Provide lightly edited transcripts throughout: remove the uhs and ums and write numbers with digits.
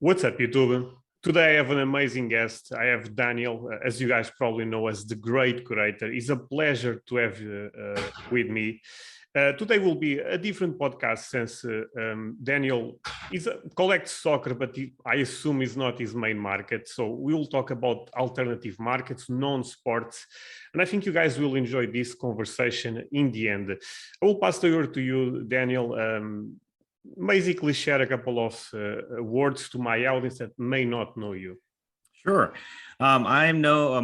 What's up, YouTube? Today I have an amazing guest. I have Daniel, as you guys probably know, as the great curator. It's a pleasure to have you with me. Today will be a different podcast since Daniel collects soccer, but I assume is not his main market. So we will talk about alternative markets, non-sports, and I think you guys will enjoy this conversation in the end. I will pass the word to you, Daniel. Basically share a couple of words to my audience that may not know you. Sure. My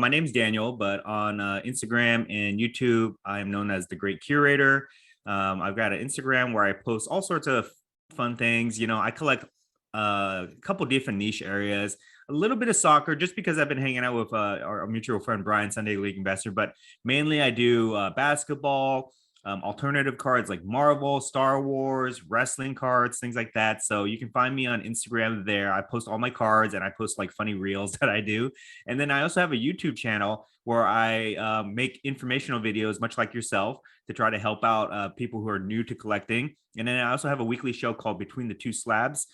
name's Daniel, but on Instagram and YouTube, I am known as the Great Curator. I've got an Instagram where I post all sorts of fun things. You know, I collect a couple different niche areas, a little bit of soccer, just because I've been hanging out with our mutual friend, Brian, Sunday League Investor, but mainly I do basketball, alternative cards like Marvel, Star Wars, wrestling cards, things like that. So you can find me on Instagram there. I post all my cards and I post like funny reels that I do. And then I also have a YouTube channel where I make informational videos, much like yourself, to try to help out people who are new to collecting. And then I also have a weekly show called Between Two Slabs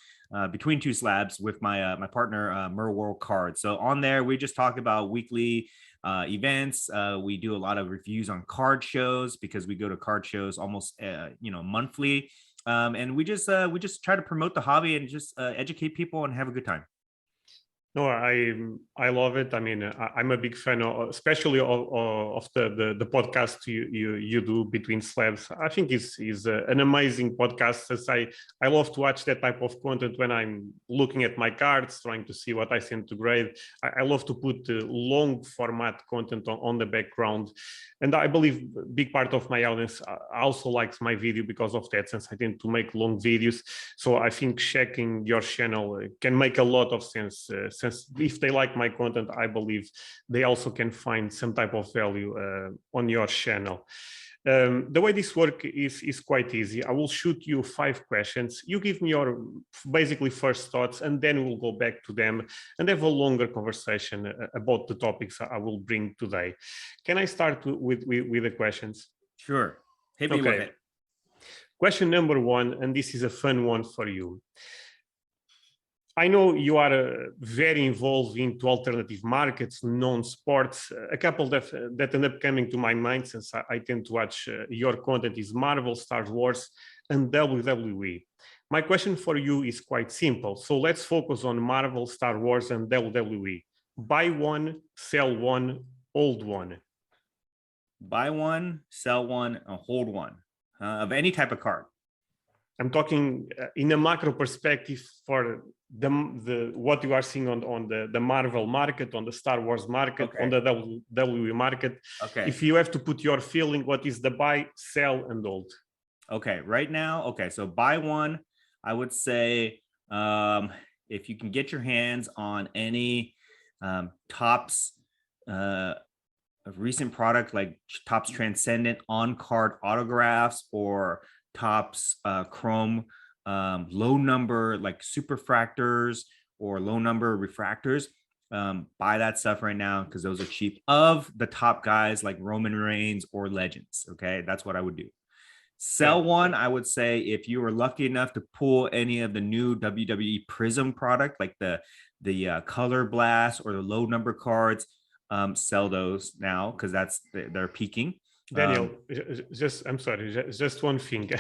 with my partner, Mer World Cards. So on there, we just talk about weekly events. We do a lot of reviews on card shows because we go to card shows almost monthly, and we just try to promote the hobby and just educate people and have a good time. No, I love it. I mean, I'm a big fan, especially of the podcast you do Between Slabs. I think is an amazing podcast. As I love to watch that type of content when I'm looking at my cards, trying to see what I send to grade. I love to put long format content on the background, and I believe a big part of my audience also likes my video because of that, since I tend to make long videos. So I think checking your channel can make a lot of sense. Since if they like my content, I believe they also can find some type of value on your channel. The way this works is quite easy. I will shoot you 5 questions. You give me your basically first thoughts, and then we'll go back to them and have a longer conversation about the topics I will bring today. Can I start with the questions? Sure. Hit me with it. Question number 1, and this is a fun one for you. I know you are very involved into alternative markets, non-sports. A couple that end up coming to my mind, since I tend to watch your content, is Marvel, Star Wars, and WWE. My question for you is quite simple. So let's focus on Marvel, Star Wars, and WWE. Buy one, sell one, hold one. Buy one, sell one, and hold one of any type of card. I'm talking in a macro perspective for the what you are seeing on the Marvel market, on the Star Wars market, on the WWE market. Okay. If you have to put your feeling, what is the buy, sell, and hold? Okay, right now, okay, so buy one, I would say if you can get your hands on any Topps recent product like Topps Transcendent on-card autographs or Topps chrome low number like superfractors or low number refractors, buy that stuff right now because those are cheap, of the top guys like Roman Reigns or Legends. Okay, that's what I would do. Sell one, I would say if you were lucky enough to pull any of the new WWE Prism product like the Color Blast or the low number cards, sell those now because they're peaking. Daniel, I'm sorry, just one thing.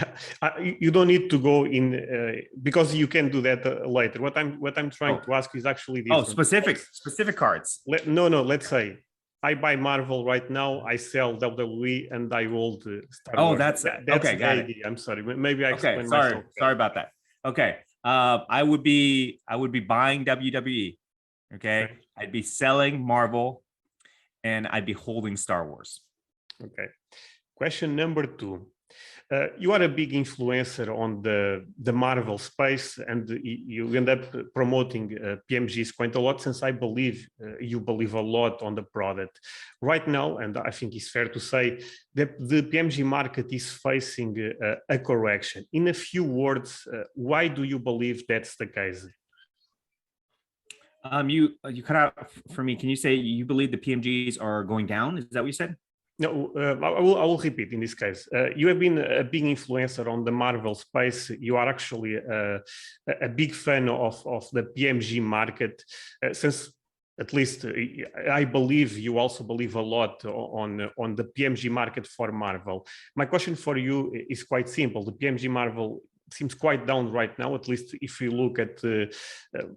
You don't need to go in because you can do that later. What I'm trying to ask is actually different. Specific cards. Let's say I buy Marvel right now, I sell WWE, and I hold Star Wars. That's okay. Got it. I'm sorry. Maybe I explained myself. Sorry about that. Okay. I would be buying WWE. Okay. I'd be selling Marvel, and I'd be holding Star Wars. Okay. Question number 2. You are a big influencer on the Marvel space, and you end up promoting PMGs quite a lot, since I believe you believe a lot on the product. Right now, and I think it's fair to say, that the PMG market is facing a correction. In a few words, why do you believe that's the case? You cut out for me. Can you say you believe the PMGs are going down? Is that what you said? No, I will repeat in this case. You have been a big influencer on the Marvel space. You are actually a big fan of the PMG market, since at least I believe you also believe a lot on the PMG market for Marvel. My question for you is quite simple. The PMG Marvel seems quite down right now, at least if you look at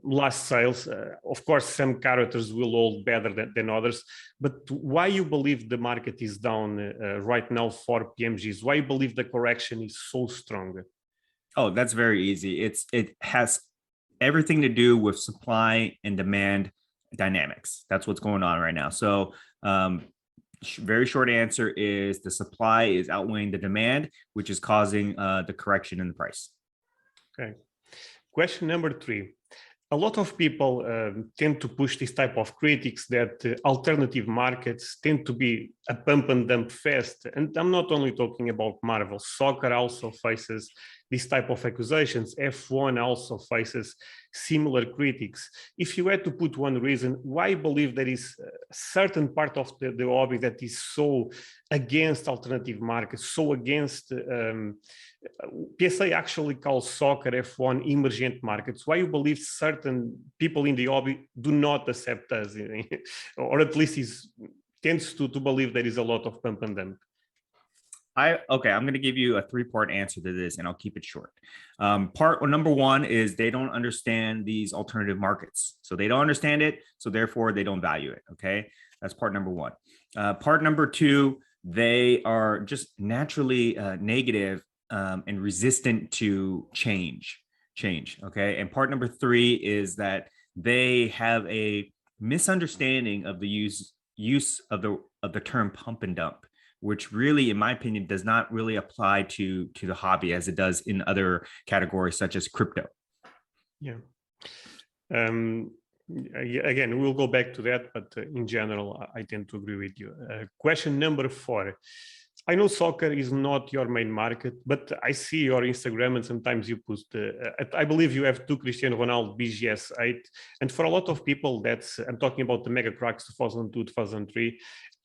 last sales. Of course, some characters will hold better than others, but why you believe the market is down right now for PMGs? Why you believe the correction is so strong? Oh, that's very easy. It has everything to do with supply and demand dynamics. That's what's going on right now. So very short answer is the supply is outweighing the demand, which is causing the correction in the price. Okay. Question number 3. A lot of people tend to push this type of critics that alternative markets tend to be a pump and dump fest. And I'm not only talking about Marvel. Soccer also faces this type of accusations. F1 also faces similar critics. If you had to put one reason, why you believe there is a certain part of the hobby that is so against alternative markets, so against PSA actually calls soccer, F1 emergent markets. Why you believe certain people in the hobby do not accept us, or at least tends to believe there is a lot of pump and dump? Okay, I'm going to give you a 3-part answer to this, and I'll keep it short. Number 1 is they don't understand these alternative markets. So they don't understand it, so therefore they don't value it. Okay, that's part number 1. Part number 2, they are just naturally negative and resistant to change. Okay, and part number 3 is that they have a misunderstanding of the use of the term pump and dump, which really, in my opinion, does not really apply to the hobby as it does in other categories such as crypto. Yeah. Again, we'll go back to that, but in general, I tend to agree with you. Question number 4. I know soccer is not your main market, but I see your Instagram and sometimes you post, I believe you have 2 Cristiano Ronaldo BGS 8. And for a lot of people, I'm talking about the Mega Cracks 2002, 2003.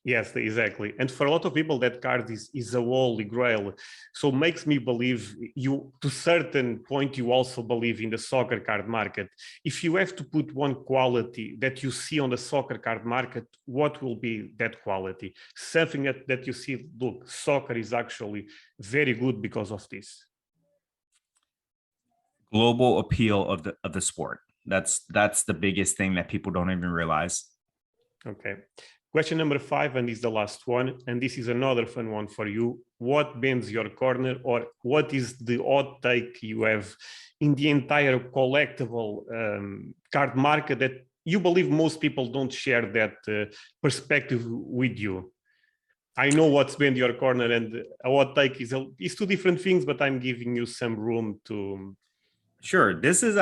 Yes, exactly. And for a lot of people, that card is a holy grail. So makes me believe you, to a certain point, you also believe in the soccer card market. If you have to put one quality that you see on the soccer card market, what will be that quality? Something that you see, look, soccer is actually very good because of this. Global appeal of the sport. That's the biggest thing that people don't even realize. Okay. Question number 5, and is the last one, and this is another fun one for you. What bends your corner, or what is the hot take you have in the entire collectible card market that you believe most people don't share that perspective with you? I know what's bend your corner and a hot take is 2 different things, but I'm giving you some room to. Sure. This is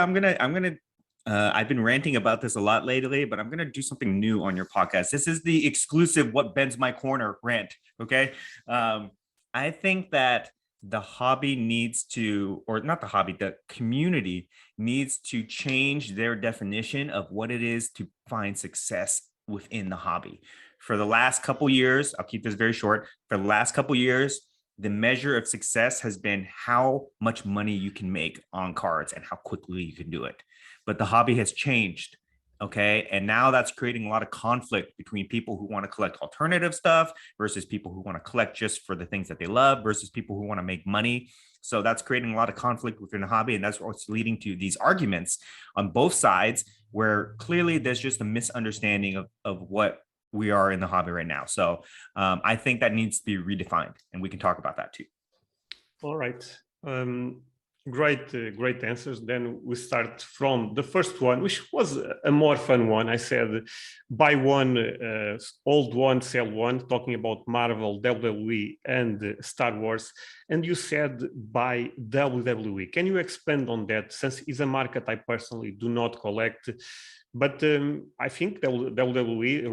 I've been ranting about this a lot lately, but I'm going to do something new on your podcast. This is the exclusive What Bends My Corner rant. Okay. I think that the hobby needs to, or not the hobby, the community needs to change their definition of what it is to find success within the hobby. For the last couple years, I'll keep this very short. For the last couple years, the measure of success has been how much money you can make on cards and how quickly you can do it. But the hobby has changed, okay? And now that's creating a lot of conflict between people who want to collect alternative stuff versus people who want to collect just for the things that they love versus people who want to make money. So that's creating a lot of conflict within the hobby, and that's what's leading to these arguments on both sides where clearly there's just a misunderstanding of what we are in the hobby right now. So I think that needs to be redefined, and we can talk about that too. All right. Great answers. Then we start from the first one, which was a more fun one. I said, buy one, old one, sell one, talking about Marvel, WWE, and Star Wars. And you said buy WWE. Can you expand on that, since it's a market I personally do not collect? But I think WWE,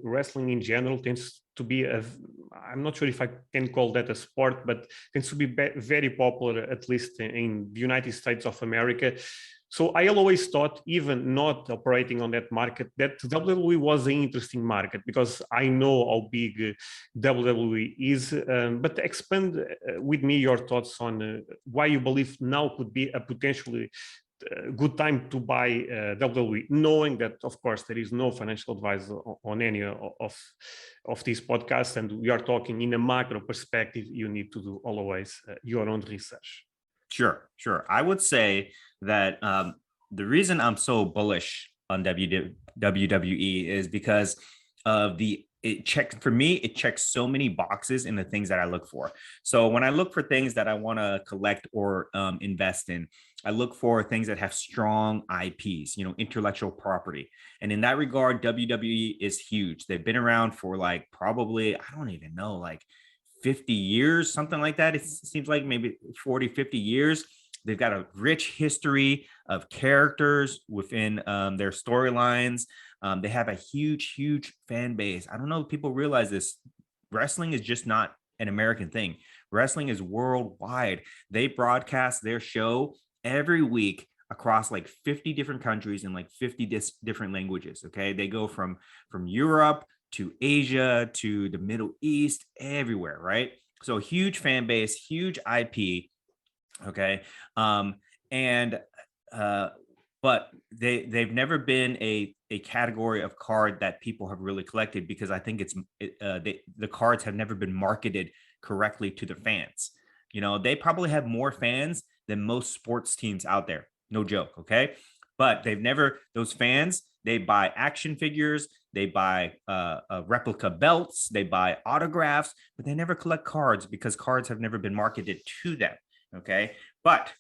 wrestling in general, tends to be I'm not sure if I can call that a sport, but tends to be very popular, at least in the United States of America. So I always thought, even not operating on that market, that WWE was an interesting market, because I know how big WWE is. But expand with me your thoughts on why you believe now could be a potentially good time to buy WWE, knowing that, of course, there is no financial advice on any of these podcasts, and we are talking in a macro perspective. You need to do always your own research. Sure. I would say that the reason I'm so bullish on WWE is because of it checks so many boxes in the things that I look for. So when I look for things that I want to collect or invest in, I look for things that have strong IPs, intellectual property. And in that regard, WWE is huge. They've been around for like probably, I don't even know, like 50 years, something like that. It seems like maybe 40, 50 years. They've got a rich history of characters within their storylines. They have a huge fan base. I don't know if people realize this. Wrestling is just not an American thing. Wrestling is worldwide. They broadcast their show every week across like 50 different countries in like 50 different languages. Okay. They go from Europe to Asia to the Middle East, everywhere, right? So huge fan base, huge IP. Okay. But they've never been a category of card that people have really collected, because I think the cards have never been marketed correctly to the fans. They probably have more fans than most sports teams out there. No joke. Okay. But those fans, they buy action figures, they buy replica belts, they buy autographs, but they never collect cards because cards have never been marketed to them. Okay. But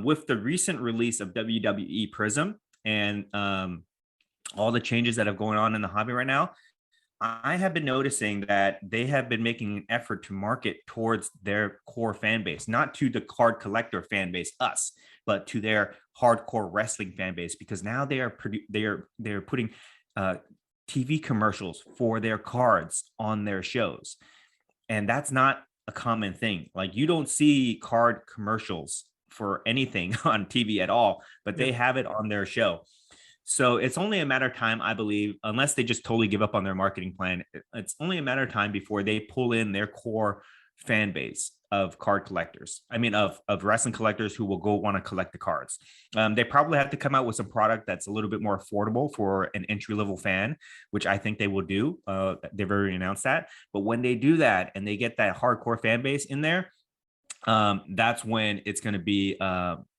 with the recent release of WWE Prism and all the changes that have going on in the hobby right now, I have been noticing that they have been making an effort to market towards their core fan base, not to the card collector fan base, us, but to their hardcore wrestling fan base, because now they are putting TV commercials for their cards on their shows. And that's not a common thing. Like, you don't see card commercials for anything on TV at all, but they have it on their show. So it's only a matter of time, I believe, unless they just totally give up on their marketing plan. It's only a matter of time before they pull in their core fan base of card collectors. I mean, of wrestling collectors who will go want to collect the cards. They probably have to come out with some product that's a little bit more affordable for an entry-level fan, which I think they will do. They've already announced that. But when they do that and they get that hardcore fan base in there, that's when it's going to be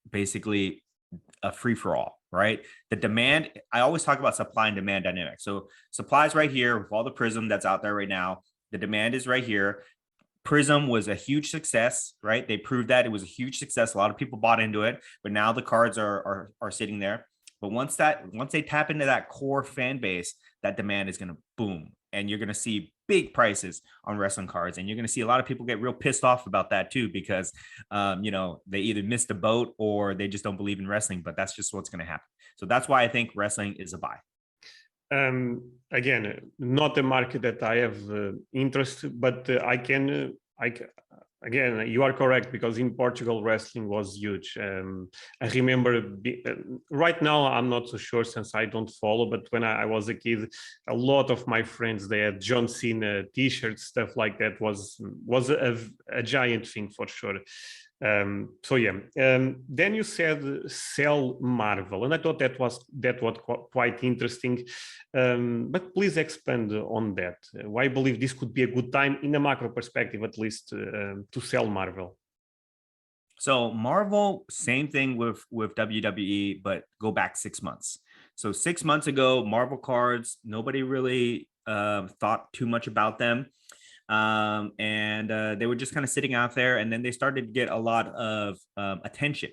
basically a free-for-all, right? The demand, I always talk about supply and demand dynamics. So supply is right here with all the Prism that's out there right now. The demand is right here. Prism was a huge success, right? They proved that it was a huge success. A lot of people bought into it, but now the cards are sitting there. But once they tap into that core fan base, that demand is going to boom, and you're going to see big prices on wrestling cards, and you're going to see a lot of people get real pissed off about that too, because they either missed the boat or they just don't believe in wrestling. But that's just what's going to happen. So that's why I think wrestling is a buy. Again, not a market that I have interest, but again, you are correct, because in Portugal, wrestling was huge. I remember right now, I'm not so sure since I don't follow, but when I was a kid, a lot of my friends, they had John Cena t-shirts, stuff like that. Was a giant thing for sure. Then you said sell Marvel, and I thought that was quite interesting. But please expand on that. Why I believe this could be a good time, in a macro perspective at least, to sell Marvel. So Marvel, same thing with WWE, but go back 6 months. So 6 months ago, Marvel cards, nobody really thought too much about them. They were just kind of sitting out there, and then they started to get a lot of attention,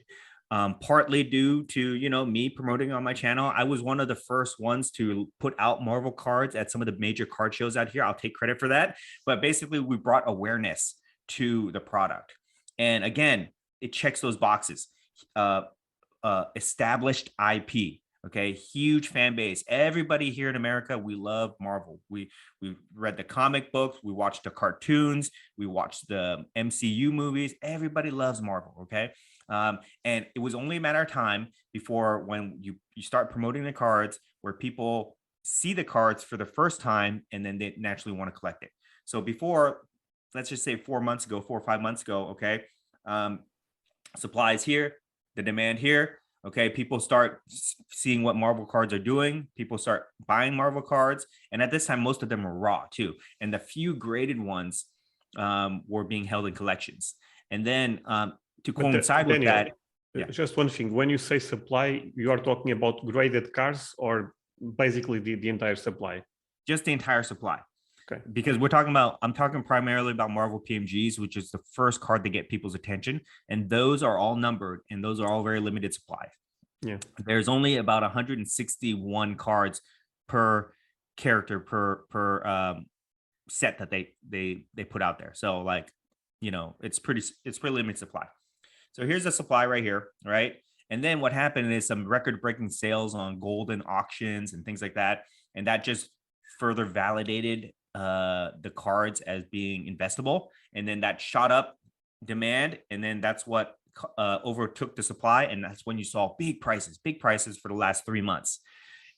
partly due to me promoting on my channel. I was one of the first ones to put out Marvel cards at some of the major card shows out here. I'll take credit for that, but basically we brought awareness to the product, and again, it checks those boxes. Established IP. Okay, huge fan base. Everybody here in America, we love Marvel. We read the comic books, we watched the cartoons, we watched the MCU movies. Everybody loves Marvel. Okay, And it was only a matter of time before when you start promoting the cards where people see the cards for the first time and then they naturally want to collect it. So before, let's just say 4 months ago, 4 or 5 months ago, okay, supply is here, the demand here. Okay, people start seeing what Marvel cards are doing. People start buying Marvel cards, and at this time, most of them are raw too. And the few graded ones were being held in collections. And then to coincide with Daniel, that, just one thing: when you say supply, you are talking about graded cards or basically the entire supply? just the entire supply. Okay. Because I'm talking primarily about Marvel PMGs, which is the first card to get people's attention. And those are all numbered and those are all very limited supply. Yeah. There's only about 161 cards per character per set that they put out there. So like, it's pretty limited supply. So here's the supply right here, right? And then what happened is some record-breaking sales on golden auctions and things like that. And that just further validated the cards as being investable, and then that shot up demand, and then that's what overtook the supply, and that's when you saw big prices for the last 3 months.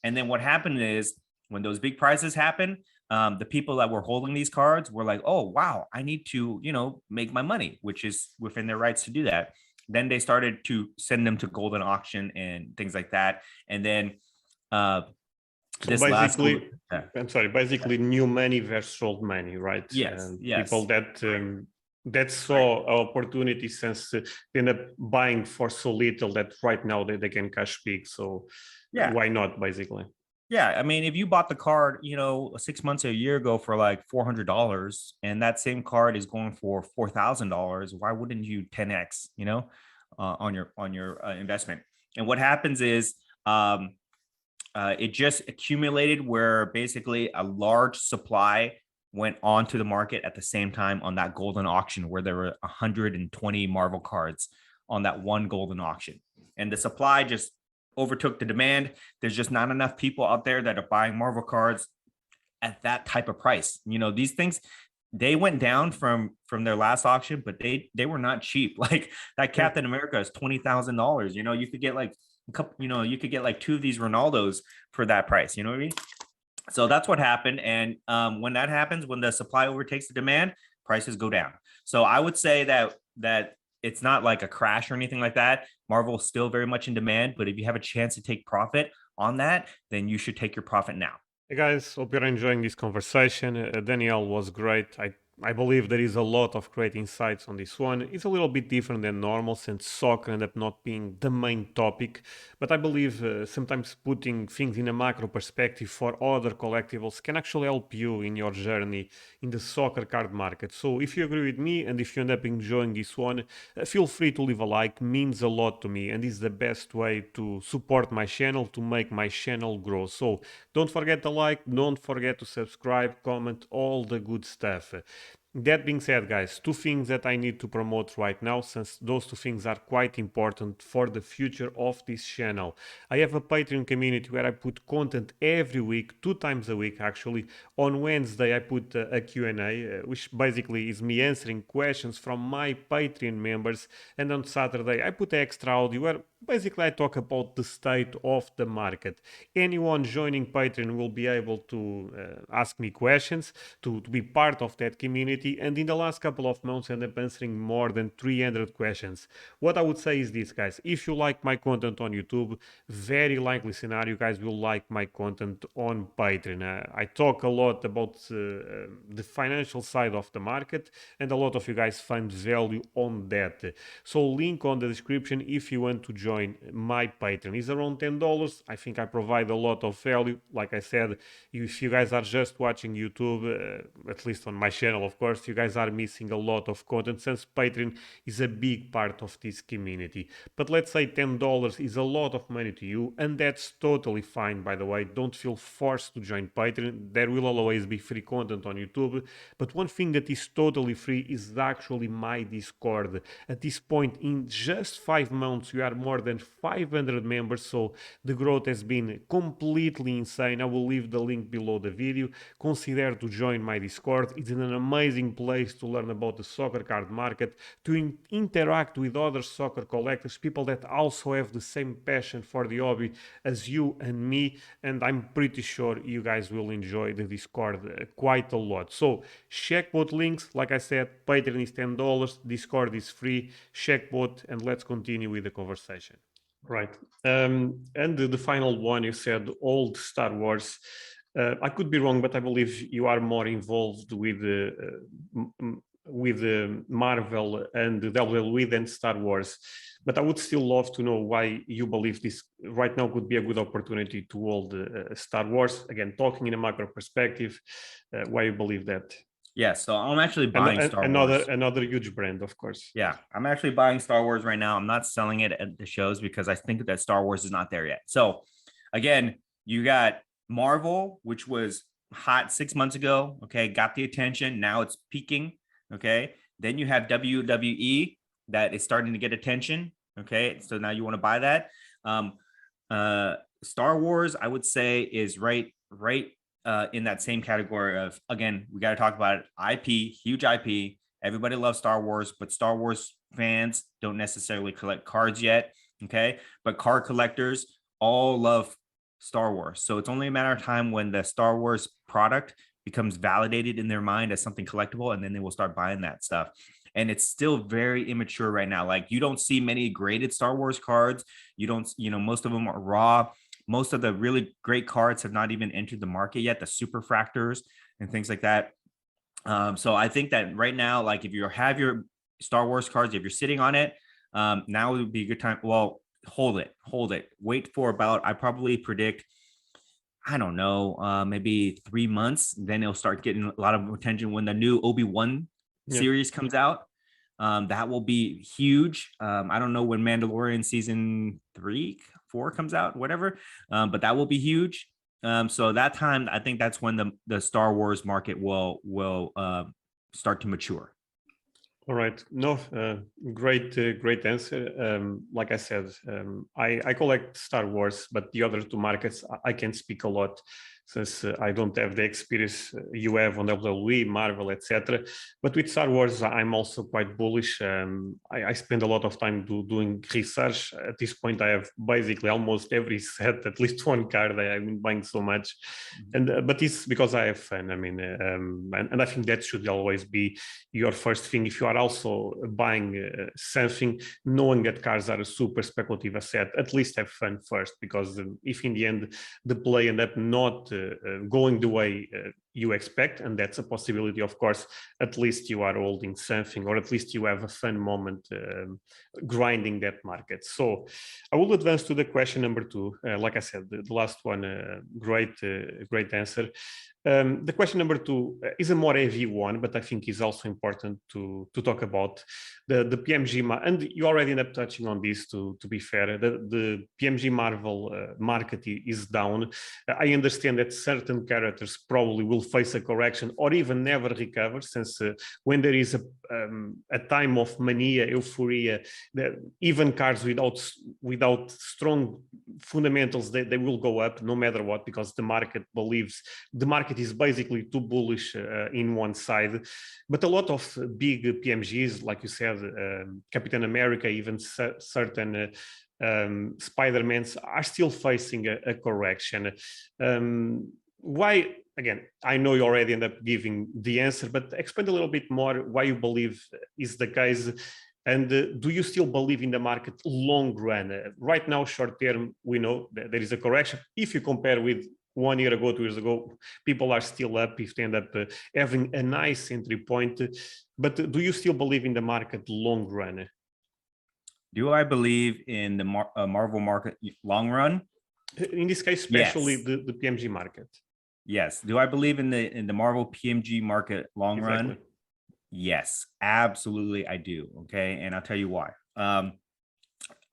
And then what happened is when those big prices happen, the people that were holding these cards were like, oh wow, I need to make my money, which is within their rights to do that. Then they started to send them to golden auction and things like that, and then so basically, basically new money versus old money, right? Yes. People that saw opportunity since they end up buying for so little that right now they can cash big. So why not, basically? Yeah, I mean, if you bought the card, 6 months or a year ago for like $400, and that same card is going for $4,000, why wouldn't you 10x, on your investment? And what happens is, it just accumulated where basically a large supply went onto the market at the same time on that golden auction where there were 120 Marvel cards on that one golden auction. And the supply just overtook the demand. There's just not enough people out there that are buying Marvel cards at that type of price. These things, they went down from their last auction, but they were not cheap. Like that Captain America is $20,000. You could get like a couple, you could get like 2 of these Ronaldos for that price. You know what I mean? So that's what happened. And when that happens, when the supply overtakes the demand, prices go down. So I would say that it's not like a crash or anything like that. Marvel is still very much in demand, but if you have a chance to take profit on that, then you should take your profit now. Hey guys, hope you're enjoying this conversation. Daniel was great. I believe there is a lot of great insights on this one. It's a little bit different than normal since soccer ended up not being the main topic, but I believe sometimes putting things in a macro perspective for other collectibles can actually help you in your journey in the soccer card market. So if you agree with me and if you end up enjoying this one, feel free to leave a like. It means a lot to me and is the best way to support my channel, to make my channel grow. So don't forget to like, don't forget to subscribe, comment, all the good stuff. That being said, guys, 2 things that I need to promote right now, since those 2 things are quite important for the future of this channel. I have a Patreon community where I put content every week, 2 times a week actually. On Wednesday I put a Q&A, which basically is me answering questions from my Patreon members, and on Saturday I put extra audio where basically I talk about the state of the market. Anyone joining Patreon will be able to ask me questions, to be part of that community. And in the last couple of months I end up answering more than 300 questions. What I would say is this, guys: if you like my content on YouTube, very likely scenario, guys, will like my content on Patreon. I talk a lot about the financial side of the market, and a lot of you guys find value on that. So link on the description if you want to join my Patreon. It's around $10. I think I provide a lot of value. Like I said, if you guys are just watching YouTube, at least on my channel, of course, you guys are missing a lot of content since Patreon is a big part of this community. But let's say $10 is a lot of money to you, and that's totally fine, by the way. Don't feel forced to join Patreon. There will always be free content on YouTube, but one thing that is totally free is actually my Discord. At this point, in just 5 months, we are more than 500 members, so the growth has been completely insane. I will leave the link below the video. Consider to join my Discord. It's an amazing amazing place to learn about the soccer card market, to interact with other soccer collectors, people that also have the same passion for the hobby as you and me, and I'm pretty sure you guys will enjoy the Discord quite a lot. So check both links. Like I said, Patreon is $10, Discord is free. Check both, and let's continue with the conversation. Right. And the final one, you said old Star Wars. I could be wrong, but I believe you are more involved with Marvel and the WWE than Star Wars. But I would still love to know why you believe this right now could be a good opportunity to hold Star Wars. Again, talking in a macro perspective, why you believe that. Yeah, so I'm actually buying Star Wars. Another huge brand, of course. Yeah, I'm actually buying Star Wars right now. I'm not selling it at the shows because I think that Star Wars is not there yet. So again, you got Marvel, which was hot 6 months ago. Okay, got the attention. Now it's peaking. Okay, then you have WWE that is starting to get attention. Okay, so now you want to buy that. Star Wars, I would say, is right in that same category of, again, we got to talk about it. IP, huge IP. Everybody loves Star Wars, but Star Wars fans don't necessarily collect cards yet. Okay, but card collectors all love Star Wars. So it's only a matter of time when the Star Wars product becomes validated in their mind as something collectible, and then they will start buying that stuff. And it's still very immature right now. Like, you don't see many graded Star Wars cards. You don't, most of them are raw. Most of the really great cards have not even entered the market yet, the superfractors and things like that. So I think that right now, like, if you have your Star Wars cards, if you're sitting on it, now would be a good time. Well, hold it. Wait for about, I probably predict, I don't know, maybe 3 months. Then it'll start getting a lot of attention when the new Obi-Wan series comes out. That will be huge. I don't know when Mandalorian season 3-4 comes out, whatever, but that will be huge. So that time, I think that's when the Star Wars market will start to mature. All right. No, great answer. Like I said, I collect Star Wars, but the other two markets, I can't speak a lot, since I don't have the experience you have on WWE, Marvel, etc. But with Star Wars, I'm also quite bullish. I spend a lot of time doing research. At this point, I have basically almost every set, at least one card. I've been buying so much, but it's because I have fun. I mean, and I think that should always be your first thing. If you are also buying something, knowing that cards are a super speculative asset, at least have fun first, because if in the end the play end up not going the way you expect, and that's a possibility, of course, at least you are holding something, or at least you have a fun moment grinding that market. So I will advance to the question number 2. Like I said, the last one, great answer. The question number 2 is a more heavy one, but I think is also important to talk about. The PMG, and you already end up touching on this, to be fair. The PMG Marvel market is down. I understand that certain characters probably will face a correction or even never recover, since when there is a time of mania, euphoria, even cards without strong fundamentals, they will go up no matter what, because the market believes the market is basically too bullish in one side. But a lot of big PMGs, like you said, Captain America, even certain Spider-Mans, are still facing a correction. Why? Again, I know you already end up giving the answer, but expand a little bit more why you believe is the case. And do you still believe in the market long run? Right now, short term, we know that there is a correction. If you compare with 1 year ago, 2 years ago, people are still up if they end up having a nice entry point. But do you still believe in the market long run? Do I believe in the Marvel market long run? In this case, especially yes. the PMG market. Yes. Do I believe in the Marvel PMG market long run? Yes, absolutely, I do. Okay, and I'll tell you why.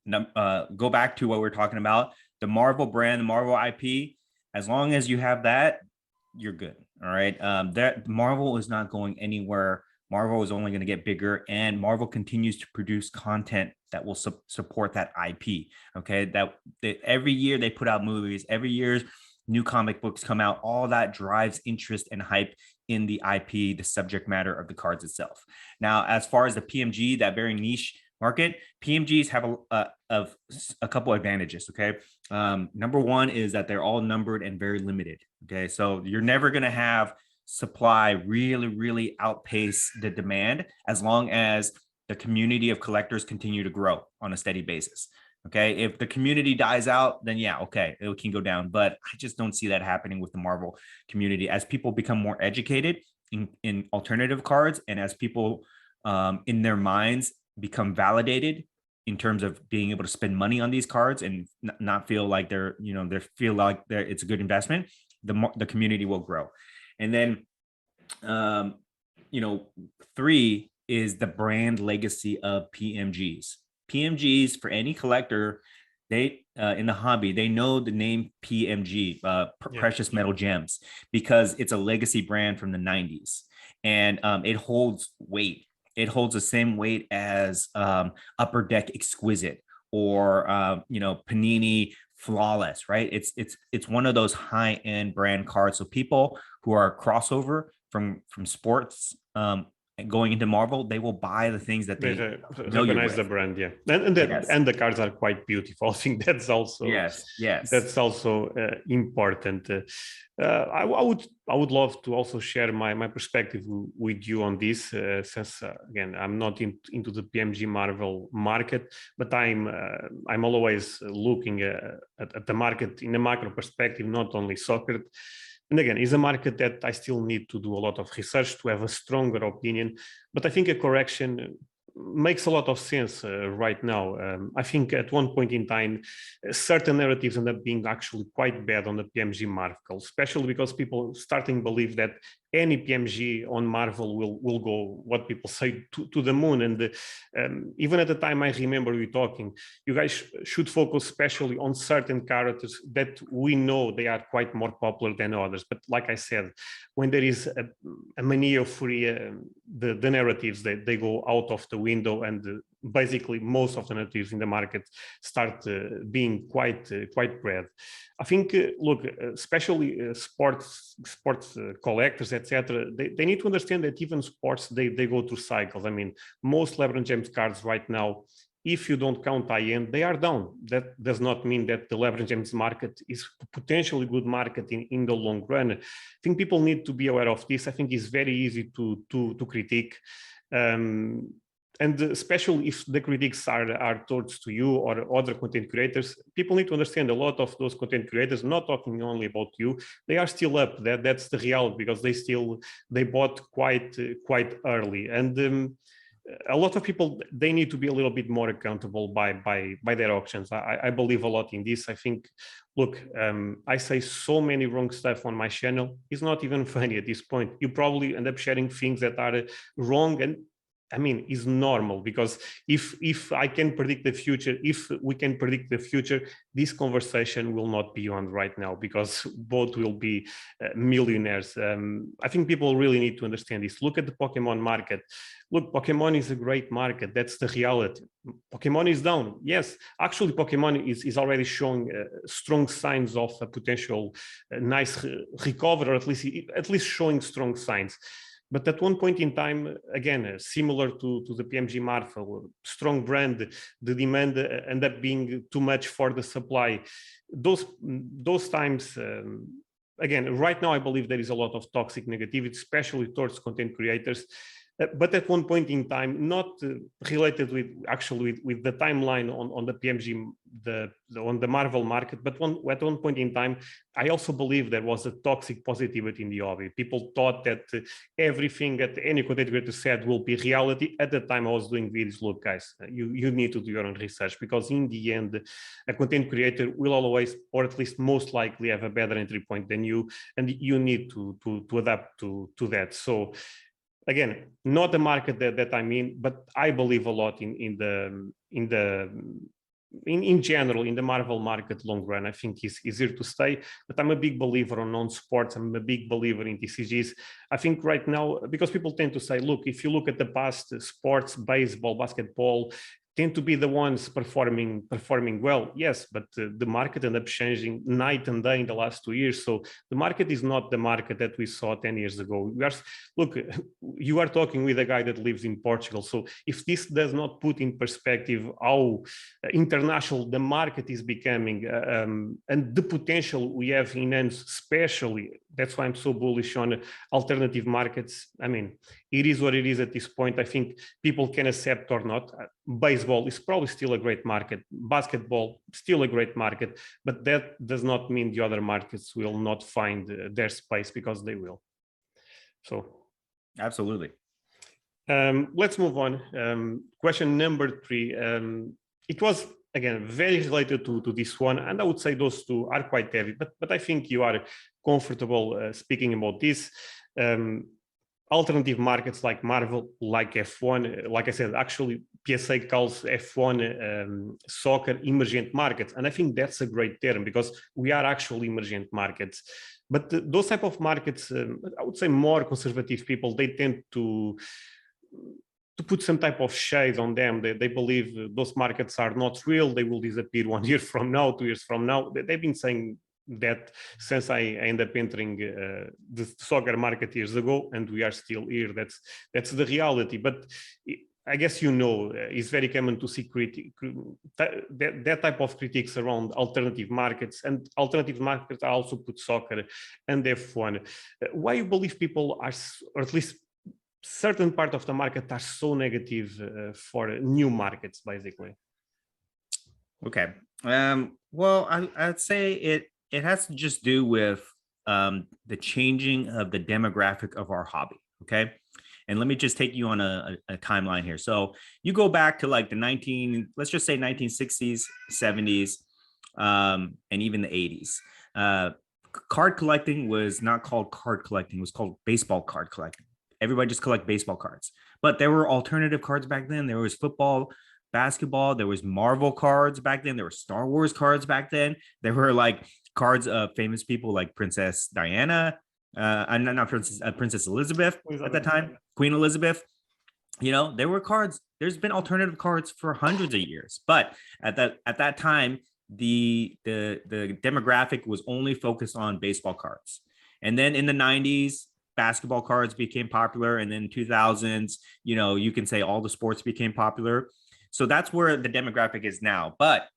Go back to what we're talking about. The Marvel brand, the Marvel IP. As long as you have that, you're good. All right. That Marvel is not going anywhere. Marvel is only going to get bigger, and Marvel continues to produce content that will support that IP. Okay. That every year they put out movies. Every year new comic books come out, all that drives interest and hype in the IP, the subject matter of the cards itself. Now, as far as the PMG, that very niche market, PMGs have a couple advantages. Okay. Number one is that they're all numbered and very limited. Okay. So you're never going to have supply really outpace the demand as long as the community of collectors continue to grow on a steady basis. Okay. If the community dies out, then yeah, okay, it can go down. But I just don't see that happening with the Marvel community as people become more educated in alternative cards, and as people in their minds become validated in terms of being able to spend money on these cards and not feel like it's a good investment, the community will grow. And then, three is the brand legacy of PMGs. PMGs, for any collector, they in the hobby, they know the name PMG, precious metal gems, because it's a legacy brand from the 90s, and it holds weight. It holds the same weight as Upper Deck Exquisite or Panini Flawless, right? It's one of those high-end brand cards. So people who are crossover from sports going into Marvel, they will buy the things that they recognize the brand, yeah, and the cards are quite beautiful. I think that's also that's also important. I would love to also share my perspective with you on this, since again I'm not into the PMG Marvel market, but I'm always looking at the market in a macro perspective, not only soccer. And again, it's a market that I still need to do a lot of research to have a stronger opinion. But I think a correction makes a lot of sense right now. I think at one point in time, certain narratives end up being actually quite bad on the PMG Marvel, especially because people starting to believe that any PMG on Marvel will go, what people say, to the moon. And even at the time, I remember we talking, you guys should focus especially on certain characters that we know they are quite more popular than others. But like I said, when there is a mania for the narratives, they go out of the window, and basically most of the narratives in the market start being quite bad. I think, look, especially sports collectors, etc. They need to understand that even sports, they go through cycles. I mean, most LeBron James cards right now, if you don't count high-end, they are down. That does not mean that the LeBron James market is potentially good market in the long run. I think people need to be aware of this. I think it's very easy to critique. And especially if the critiques are towards to you or other content creators, people need to understand a lot of those content creators, not talking only about you, they are still up. That's the reality, because they bought quite early. And a lot of people, they need to be a little bit more accountable by their auctions. I believe a lot in this. I think, look, I say so many wrong stuff on my channel. It's not even funny at this point. You probably end up sharing things that are wrong, and I mean, it's normal, because if I can predict the future, if we can predict the future, this conversation will not be on right now, because both will be millionaires. I think people really need to understand this. Look at the Pokemon market. Look, Pokemon is a great market. That's the reality. Pokemon is down. Yes, actually, Pokemon is already showing strong signs of a potential nice recovery, or at least showing strong signs. But at one point in time, again, similar to the PMG Marvel, strong brand, the demand ended up being too much for the supply. Those times, again, right now, I believe there is a lot of toxic negativity, especially towards content creators. But at one point in time, not related with the timeline on the PMG, on the Marvel market, but at one point in time, I also believe there was a toxic positivity in the hobby. People thought that everything that any content creator said will be reality. At the time I was doing videos, look guys, you need to do your own research, because in the end, a content creator will always, or at least most likely, have a better entry point than you, and you need to adapt to that. So again, not the market that I'm in, but I believe a lot in general in the Marvel market long run. I think it's easier to stay, but I'm a big believer on non-sports. I'm a big believer in TCGs. I think right now, because people tend to say, look, if you look at the past, sports, baseball, basketball, tend to be the ones performing well. Yes, but the market ended up changing night and day in the last 2 years. So the market is not the market that we saw 10 years ago. Look, you are talking with a guy that lives in Portugal. So if this does not put in perspective how international the market is becoming and the potential we have in hands, especially, that's why I'm so bullish on alternative markets. I mean, it is what it is at this point. I think people can accept or not. Baseball is probably still a great market. Basketball, still a great market. But that does not mean the other markets will not find their space, because they will. So, absolutely. Let's move on. Question number 3. It was, again, very related to this one. And I would say those two are quite heavy. But I think you are comfortable speaking about this. Alternative markets like Marvel, like F1, like I said, actually PSA calls F1 soccer emergent markets. And I think that's a great term, because we are actually emergent markets. But those type of markets, I would say more conservative people, they tend to put some type of shade on them. They believe those markets are not real. They will disappear 1 year from now, 2 years from now. They've been saying that since I ended up entering the soccer market years ago, and we are still here. That's the reality. But I guess it's very common to see that type of critiques around alternative markets, and alternative markets also put soccer and F1. Why you believe people are, or at least certain part of the market, are so negative for new markets, basically? Okay. Well, I'd say it has to just do with the changing of the demographic of our hobby. Okay. And let me just take you on a timeline here. So you go back to like let's just say 1960s, 70s, and even the 80s. Card collecting was not called card collecting. It was called baseball card collecting. Everybody just collect baseball cards. But there were alternative cards back then. There was football, basketball. There was Marvel cards back then. There were Star Wars cards back then. There were like cards of famous people like Princess Diana, not Princess Elizabeth at that time, Queen Elizabeth. There were cards. There's been alternative cards for hundreds of years, but at that time, the demographic was only focused on baseball cards. And then in the 90s, basketball cards became popular, and then 2000s, you can say all the sports became popular. So that's where the demographic is now. But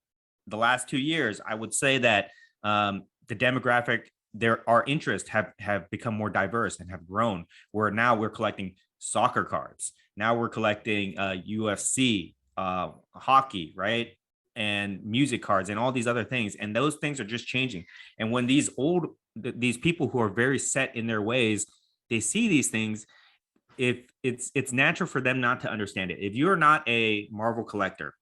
the last 2 years, I would say that the demographic, our interests have become more diverse and have grown, where now we're collecting soccer cards. Now we're collecting UFC, hockey, right? And music cards and all these other things. And those things are just changing. And when these people who are very set in their ways, they see these things, if it's natural for them not to understand it. If you're not a Marvel collector,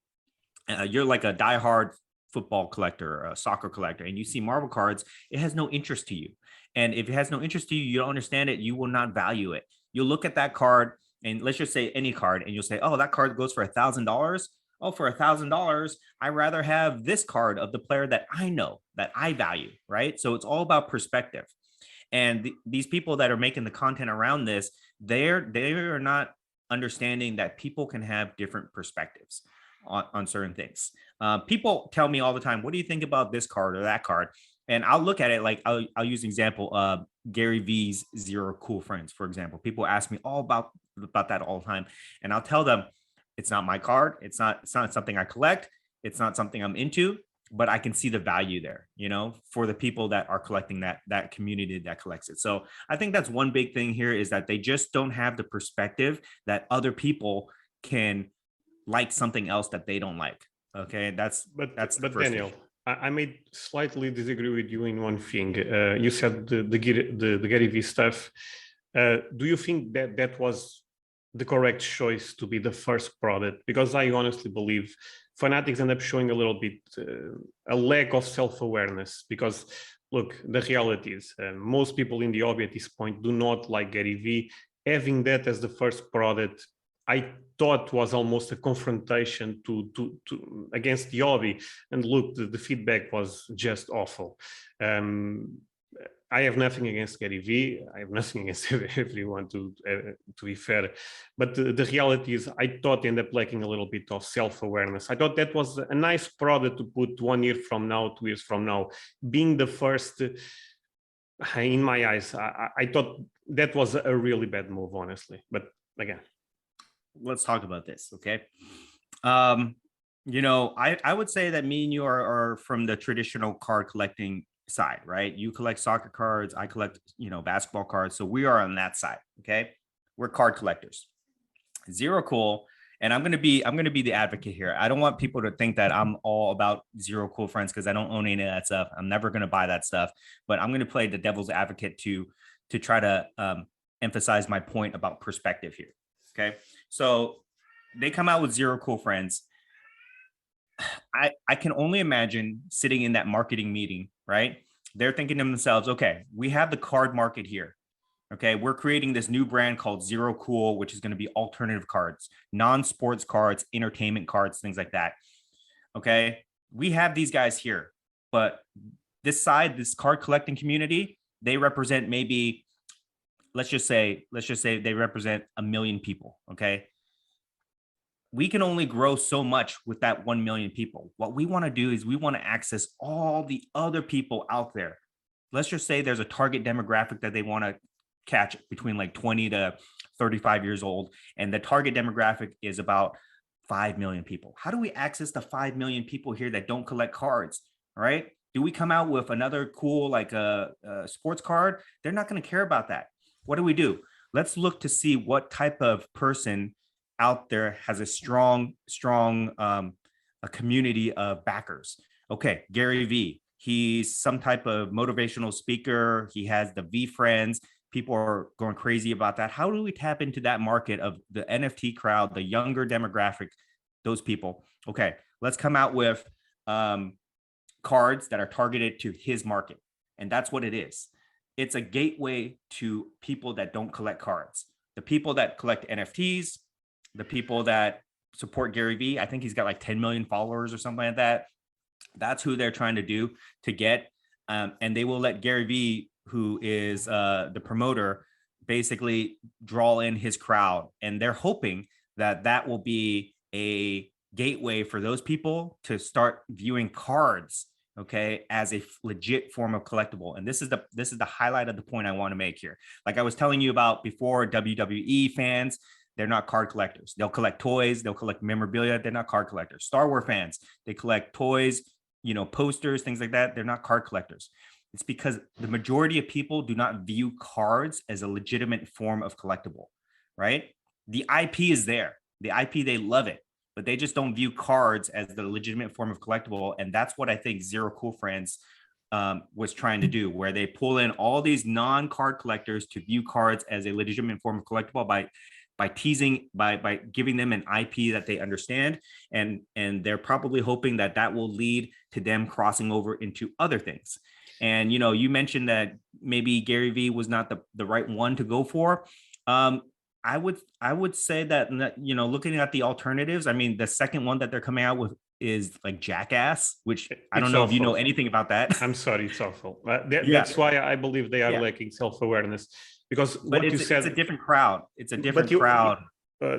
you're like a diehard football collector, a soccer collector, and you see Marvel cards, it has no interest to you. And if it has no interest to you, you don't understand it, you will not value it. You'll look at that card, and let's just say any card, and you'll say, oh, that card goes for $1,000. Oh, for $1,000, I'd rather have this card of the player that I know, that I value, right? So it's all about perspective. And these people that are making the content around this, they are not understanding that people can have different perspectives on certain things. People tell me all the time, what do you think about this card or that card? And I'll look at it like, I'll use an example of GaryVee's 0 Cool Friends, for example. People ask me all about that all the time. And I'll tell them, it's not my card. It's not something I collect. It's not something I'm into, but I can see the value there, for the people that are collecting that community that collects it. So I think that's one big thing here, is that they just don't have the perspective that other people can like something else that they don't like. Okay. That's Daniel, I may slightly disagree with you in one thing. You said the GaryVee stuff. Do you think that was the correct choice to be the first product? Because I honestly believe Fanatics end up showing a little bit a lack of self-awareness, because look, the reality is most people in the hobby at this point do not like GaryVee. Having that as the first product, I thought was almost a confrontation to against the hobby. And look, the feedback was just awful. I have nothing against GaryVee. I have nothing against everyone, to be fair. But the reality is, I thought they ended up lacking a little bit of self-awareness. I thought that was a nice product to put 1 year from now, 2 years from now, being the first. In my eyes, I thought that was a really bad move, honestly. But again, let's talk about this, okay? You know, I would say that me and you are from the traditional card collecting side, right? You collect soccer cards, I collect, you know, basketball cards. So we are on that side, okay? We're card collectors. Zero Cool, and I'm gonna be the advocate here. I don't want people to think that I'm all about Zero Cool Friends, because I don't own any of that stuff. I'm never gonna buy that stuff, but I'm gonna play the devil's advocate to try to emphasize my point about perspective here. Okay, so they come out with Zero Cool Friends. I can only imagine sitting in that marketing meeting, right? They're thinking to themselves, okay, we have the card market here. Okay, we're creating this new brand called Zero Cool, which is going to be alternative cards, non-sports cards, entertainment cards, things like that. Okay, we have these guys here, but this side, this card collecting community, they represent maybe, let's just say they represent 1 million people. Okay, we can only grow so much with that 1 million people. What we want to do is we want to access all the other people out there. Let's just say there's a target demographic that they want to catch between like 20 to 35 years old, and the target demographic is about 5 million people. How do we access the 5 million people here that don't collect cards? All right, do we come out with another cool like a sports card? They're not going to care about that. What do? Let's look to see what type of person out there has a strong a community of backers. Okay, GaryVee, he's some type of motivational speaker. He has the V Friends. People are going crazy about that. How do we tap into that market of the NFT crowd, the younger demographic, those people? Okay, let's come out with cards that are targeted to his market. And that's what it is. It's a gateway to people that don't collect cards. The people that collect NFTs, the people that support GaryVee. I think he's got like 10 million followers or something like that. That's who they're trying to do to get. And they will let GaryVee, who is the promoter, basically draw in his crowd. And they're hoping that that will be a gateway for those people to start viewing cards, okay, as a legit form of collectible. And this is the highlight of the point I want to make here. Like I was telling you about before, WWE fans, they're not card collectors. They'll collect toys, they'll collect memorabilia. They're not card collectors. Star Wars fans, they collect toys, you know, posters, things like that. They're not card collectors. It's because the majority of people do not view cards as a legitimate form of collectible, right? The IP is there. The IP, they love it, but they just don't view cards as the legitimate form of collectible. And that's what I think Zero Cool Friends was trying to do, where they pull in all these non-card collectors to view cards as a legitimate form of collectible by giving them an IP that they understand, and they're probably hoping that that will lead to them crossing over into other things. And you know, you mentioned that maybe GaryVee was not the right one to go for. I would say that, you know, looking at the alternatives, I mean, the second one that they're coming out with is like Jackass, which I don't know if you know anything about that. I'm sorry, it's awful. That's why I believe they are lacking self-awareness. Because but what you said, it's a different crowd. It's a different crowd.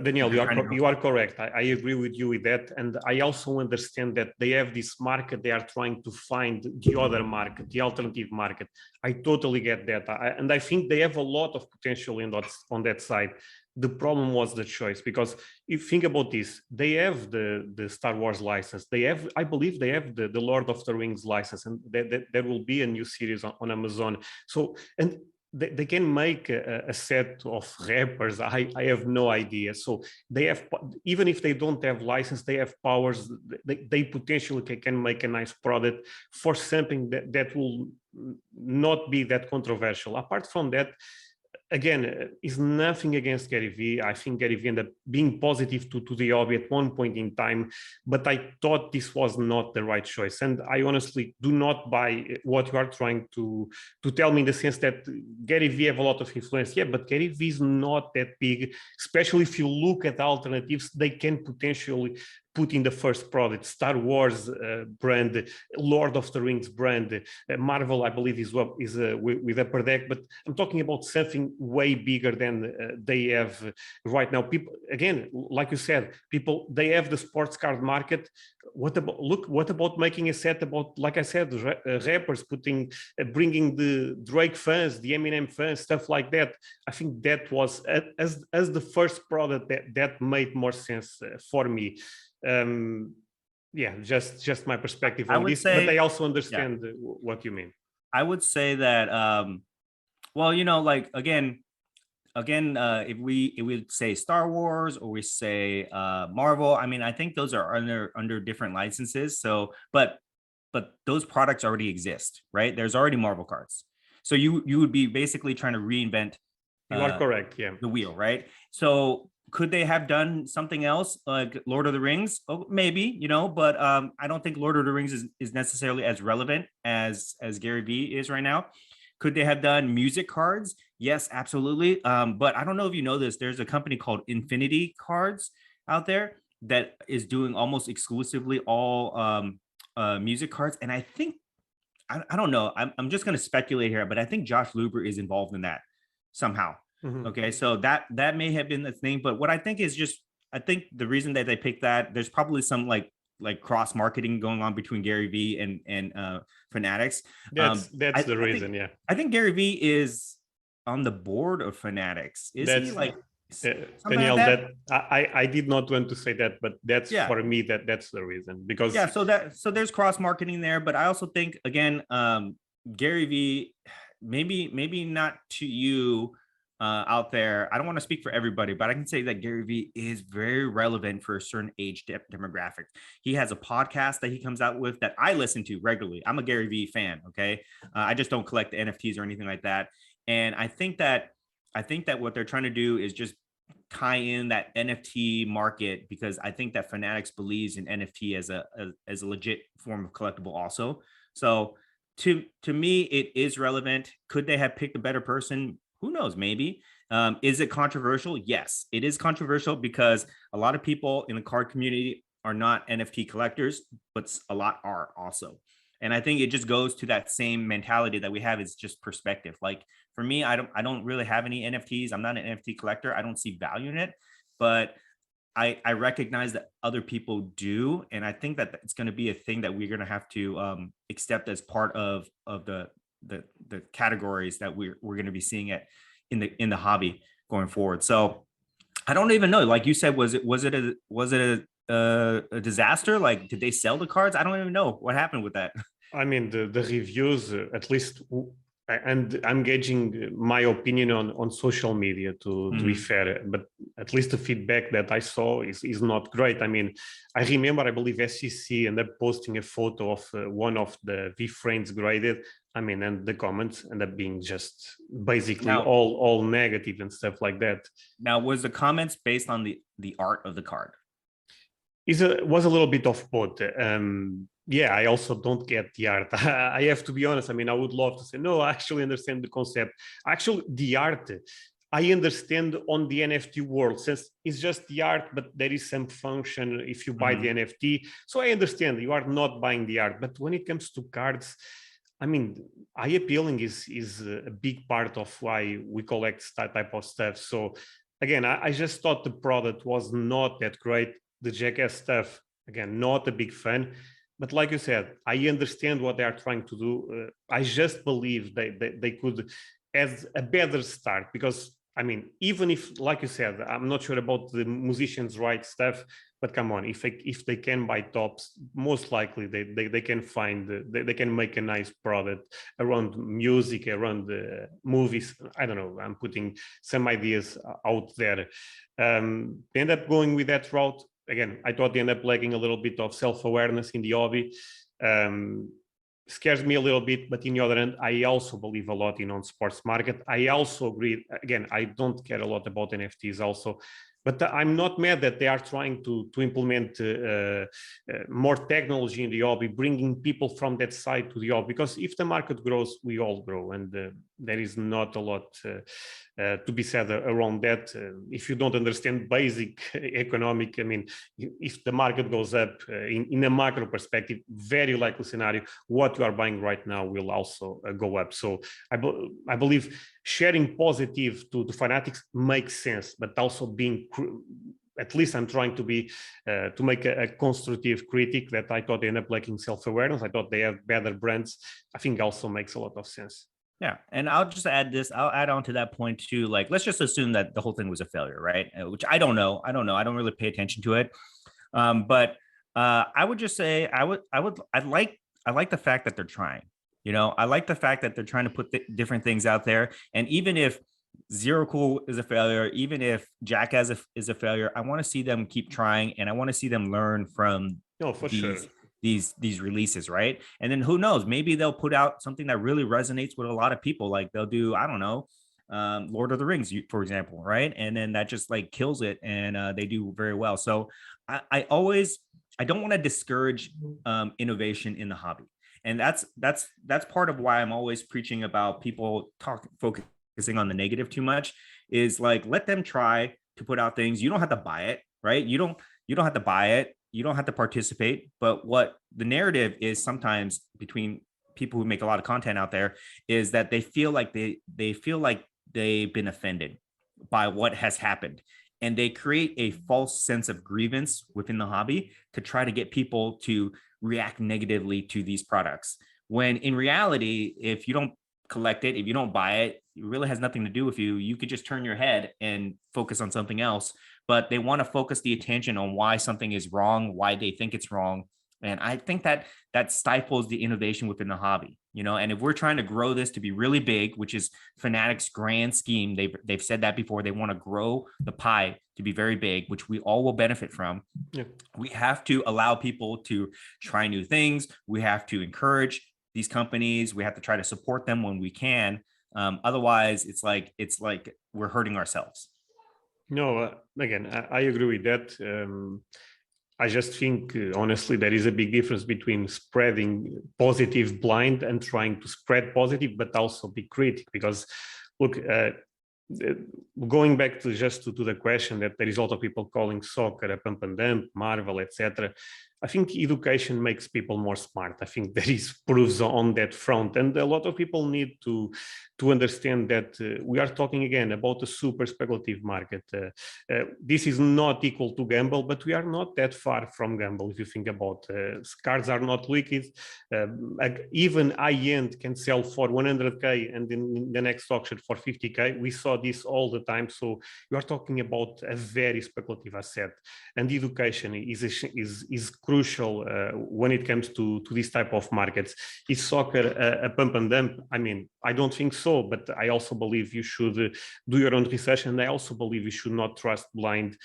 Daniel, you are correct. I agree with you with that. And I also understand that they have this market. They are trying to find the other market, the alternative market. I totally get that. And I think they have a lot of potential on that side. The problem was the choice, because if you think about this, they have the Star Wars license. I believe they have the Lord of the Rings license, and there will be a new series on Amazon. So, and they can make a set of rappers. I have no idea. So they have, even if they don't have license, they have powers. They potentially can make a nice product for something that will not be that controversial. Apart from that, again, is nothing against GaryVee. I think GaryVee ended up being positive to the hobby at one point in time, but I thought this was not the right choice. And I honestly do not buy what you are trying to tell me, in the sense that GaryVee have a lot of influence. Yeah, but GaryVee is not that big, especially if you look at alternatives. They can potentially putting the first product, Star Wars brand, Lord of the Rings brand, Marvel, I believe is with Upper Deck, but I'm talking about something way bigger than they have right now. People, again, like you said, people, they have the sports card market. What about making a set about, like I said, rappers bringing the Drake fans, the Eminem fans, stuff like that. I think that was as the first product that made more sense for me. Yeah, just my perspective on this, but I also understand what you mean. I would say that well, you know, like again, if we say Star Wars or we say Marvel, I mean, I think those are under different licenses. So but those products already exist, right? There's already Marvel cards, so you would be basically trying to reinvent you are correct, yeah, the wheel, right? So could they have done something else like Lord of the Rings? Oh, maybe, you know, but I don't think Lord of the Rings is necessarily as relevant as GaryVee is right now. Could they have done music cards? Yes, absolutely. But I don't know if you know this. There's a company called Infinity Cards out there that is doing almost exclusively all music cards. And I think, I don't know, I'm just going to speculate here, but I think Josh Luber is involved in that somehow. Mm-hmm. Okay, so that may have been the thing, but what I think is just, I think the reason that they picked that, there's probably some like cross marketing going on between GaryVee and Fanatics. That's the reason. Yeah, I think GaryVee is on the board of Fanatics. Is he like? Daniel, like that I did not want to say that, but that's for me that's the reason, because so there's cross marketing there, but I also think again, GaryVee, maybe not to you out there. I don't want to speak for everybody, but I can say that GaryVee is very relevant for a certain age demographic. He has a podcast that he comes out with that I listen to regularly. I'm a GaryVee fan. Okay, I just don't collect NFTs or anything like that, and I think that what they're trying to do is just tie in that NFT market, because I think that Fanatics believes in NFT as a legit form of collectible also. So to me, it is relevant. Could they have picked a better person? Who knows? Maybe. Is it controversial? Yes, it is controversial, because a lot of people in the card community are not NFT collectors, but a lot are also. And I think it just goes to that same mentality that we have. Is just perspective. Like for me, I don't really have any NFTs. I'm not an NFT collector. I don't see value in it, but I recognize that other people do. And I think that it's going to be a thing that we're going to have to accept as part of the categories that we're going to be seeing it in the hobby going forward. So I don't even know. Like you said, was it a disaster? Like, did they sell the cards? I don't even know what happened with that. I mean, the reviews, at least, and I'm gauging my opinion on social media to be fair, but at least the feedback that I saw is not great. I mean, I remember, I believe SEC ended up posting a photo of one of the V frames graded. I mean, and the comments end up being just basically all negative and stuff like that. Now, was the comments based on the art of the card? Was a little bit of both. Yeah, I also don't get the art. I have to be honest. I mean, I would love to say, no, I actually understand the concept. Actually, the art, I understand on the NFT world, since it's just the art, but there is some function if you buy the NFT. So I understand you are not buying the art. But when it comes to cards, I mean, eye appealing is a big part of why we collect that type of stuff. So again, I just thought the product was not that great. The Jackass stuff, again, not a big fan. But like you said, I understand what they are trying to do. I just believe they could have a better start, because, I mean, even if, like you said, I'm not sure about the musicians' rights stuff, but come on, if they can buy tops, most likely they can find, they can make a nice product around music, around the movies. I don't know, I'm putting some ideas out there. They end up going with that route. Again, I thought they end up lacking a little bit of self-awareness in the hobby. Scares me a little bit, but in the other end, I also believe a lot in on-sports market. I also agree, again, I don't care a lot about NFTs also, but I'm not mad that they are trying to implement more technology in the hobby, bringing people from that side to the hobby, because if the market grows, we all grow. And there is not a lot to be said around that. If you don't understand basic economic, I mean, if the market goes up in a macro perspective, very likely scenario, what you are buying right now will also go up. So I believe sharing positive to Fanatics makes sense, but also being, at least I'm trying to be, to make a constructive critic that I thought they end up lacking self-awareness. I thought they have better brands. I think also makes a lot of sense. Yeah. And I'll just add this, I'll add on to that point too. Like, let's just assume that the whole thing was a failure, right? Which I don't know. I don't really pay attention to it. But I would just say, I like the fact that they're trying, I like the fact that they're trying to put different things out there. And even if Zero Cool is a failure, even if Jackass is a failure, I want to see them keep trying, and I want to see them learn from these releases, right? And then who knows, maybe they'll put out something that really resonates with a lot of people. Like they'll do, I don't know, Lord of the Rings, for example, right? And then that just like kills it, and they do very well. So I don't want to discourage innovation in the hobby. And that's part of why I'm always preaching about people focusing on the negative too much, is like, let them try to put out things. You don't have to buy it, right? You don't have to buy it. You don't have to participate. But what the narrative is sometimes between people who make a lot of content out there is that they feel like they've been offended by what has happened. And they create a false sense of grievance within the hobby to try to get people to react negatively to these products. When in reality, if you don't collect it, if you don't buy it, it really has nothing to do with you. You could just turn your head and focus on something else. But they want to focus the attention on why something is wrong, why they think it's wrong. And I think that stifles the innovation within the hobby, and if we're trying to grow this to be really big, which is Fanatics' grand scheme, they've said that before, they want to grow the pie to be very big, which we all will benefit from. Yeah. We have to allow people to try new things. We have to encourage these companies. We have to try to support them when we can. Otherwise, it's like we're hurting ourselves. No, again, I agree with that. I just think, honestly, there is a big difference between spreading positive blind and trying to spread positive, but also be critical. Because, look, going back to the question that there is a lot of people calling soccer a pump and dump, Marvel, etc. I think education makes people more smart. I think there is proofs on that front, and a lot of people need to understand that we are talking again about a super speculative market. This is not equal to gamble, but we are not that far from gamble. If you think about cards are not liquid. Even high-end can sell for 100K and in the next auction for 50K. We saw this all the time. So you are talking about a very speculative asset, and education is crucial when it comes to this type of markets. Is soccer a pump and dump? I mean, I don't think so, but I also believe you should do your own research, and I also believe you should not trust blind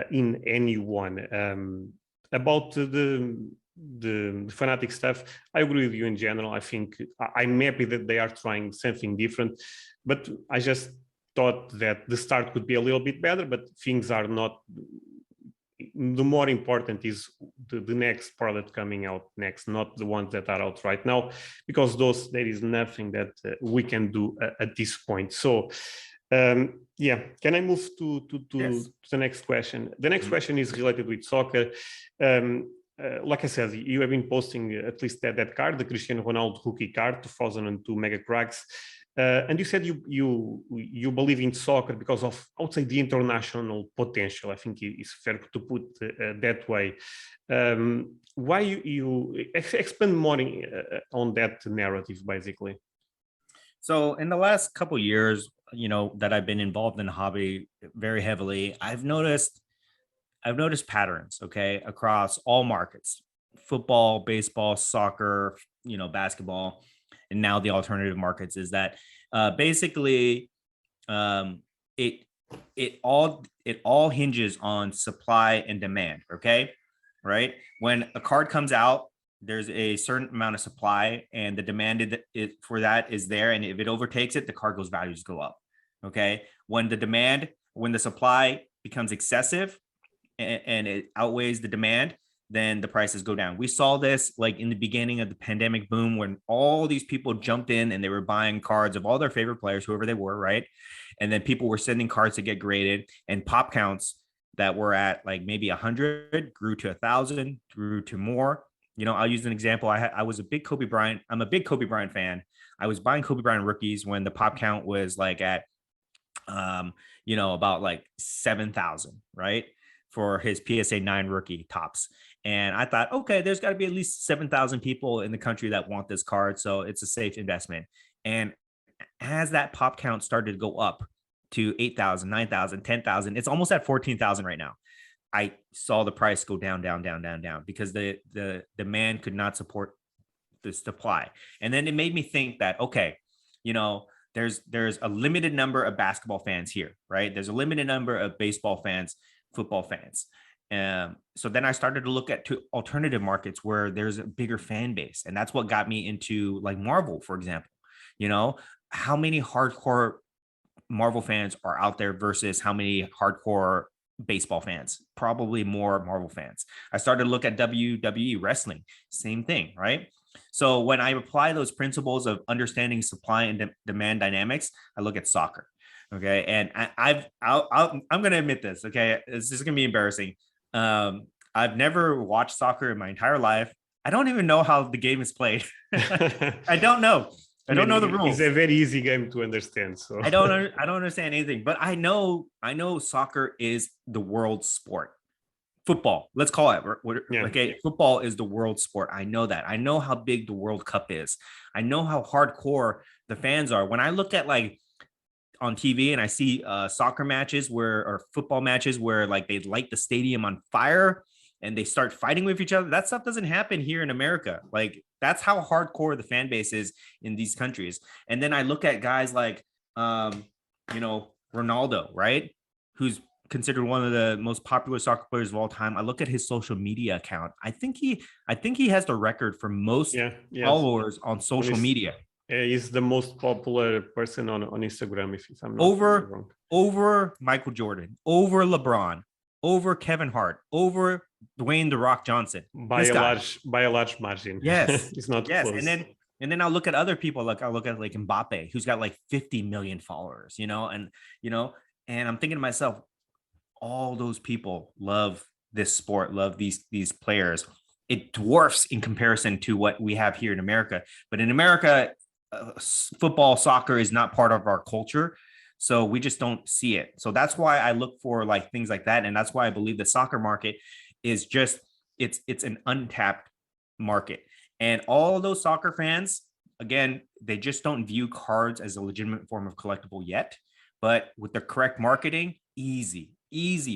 in anyone. About the Fanatic stuff, I agree with you in general. I think I'm happy that they are trying something different, but I just thought that the start could be a little bit better, but things are not. The more important is the next product coming out next, not the ones that are out right now, because there is nothing that we can do at this point. So yeah, can I move to yes, the next question? The next question is related with soccer. Like I said, you have been posting at least that card, the Cristiano Ronaldo rookie card, 2002 Mega Cracks. And you said you believe in soccer because of, I would say, the international potential. I think it's fair to put that way. Why you expand more on that narrative, basically? So in the last couple of years, that I've been involved in the hobby very heavily, I've noticed patterns, okay, across all markets: football, baseball, soccer, basketball, and now the alternative markets. Is that basically it all hinges on supply and demand, okay? Right? When a card comes out, there's a certain amount of supply, and the demand for that is there, and if it overtakes it, the card goes values go up. Okay, when the supply becomes excessive and it outweighs the demand, then the prices go down. We saw this like in the beginning of the pandemic boom when all these people jumped in and they were buying cards of all their favorite players, whoever they were, right? And then people were sending cards to get graded, and pop counts that were at like maybe 100 grew to 1,000, grew to more. You know, I'll use an example. I was a big Kobe Bryant. I'm a big Kobe Bryant fan. I was buying Kobe Bryant rookies when the pop count was like at, about like 7,000, right? For his PSA 9 rookie tops. And I thought, okay, there's got to be at least 7,000 people in the country that want this card. So it's a safe investment. And as that pop count started to go up to 8,000, 9,000, 10,000, it's almost at 14,000 right now. I saw the price go down, down, down, down, down because the demand could not support the supply. And then it made me think that, okay, there's a limited number of basketball fans here, right? There's a limited number of baseball fans, football fans. So then I started to look at alternative markets where there's a bigger fan base. And that's what got me into like Marvel, for example. How many hardcore Marvel fans are out there versus how many hardcore baseball fans? Probably more Marvel fans. I started to look at WWE wrestling, same thing, right? So when I apply those principles of understanding supply and demand dynamics, I look at soccer. Okay. And I'm going to admit this. Okay. This is going to be embarrassing. I've never watched soccer in my entire life. I don't even know how the game is played. I don't know. I don't know the rules. It's a very easy game to understand. So I don't understand anything, but I know soccer is the world sport. Football, let's call it. Okay, football is the world sport. I know that. I know how big the World Cup is. I know how hardcore the fans are. When I look at like on TV and I see soccer matches or football matches where like they light the stadium on fire and they start fighting with each other, that stuff doesn't happen here in America. Like that's how hardcore the fan base is in these countries. And then I look at guys like, Ronaldo, right? Who's considered one of the most popular soccer players of all time. I look at his social media account. I think he has the record for most followers on social media. He's the most popular person on Instagram, if I'm not wrong. Over Michael Jordan, over LeBron, over Kevin Hart, over Dwayne "The Rock" Johnson. By a large margin. Yes. It's not close. And then I'll look at other people. Like I'll look at like Mbappe, who's got like 50 million followers, and I'm thinking to myself, all those people love this sport, love these players. It dwarfs in comparison to what we have here in America. But in America, football, soccer is not part of our culture. So we just don't see it. So that's why I look for like things like that. And that's why I believe the soccer market is just, it's an untapped market. And all those soccer fans, again, they just don't view cards as a legitimate form of collectible yet. But with the correct marketing, easy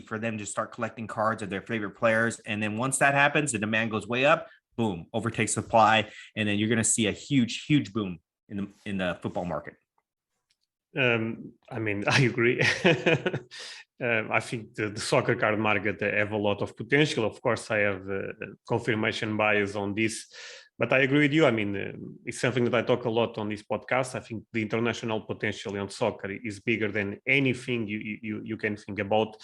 for them to start collecting cards of their favorite players. And then once that happens, the demand goes way up, boom, overtakes supply. And then you're going to see a huge boom in the football market. I agree. I think the soccer card market have a lot of potential. Of course, I have confirmation bias on this, but I agree with you. It's something that I talk a lot on this podcast. I think the international potential on soccer is bigger than anything you can think about.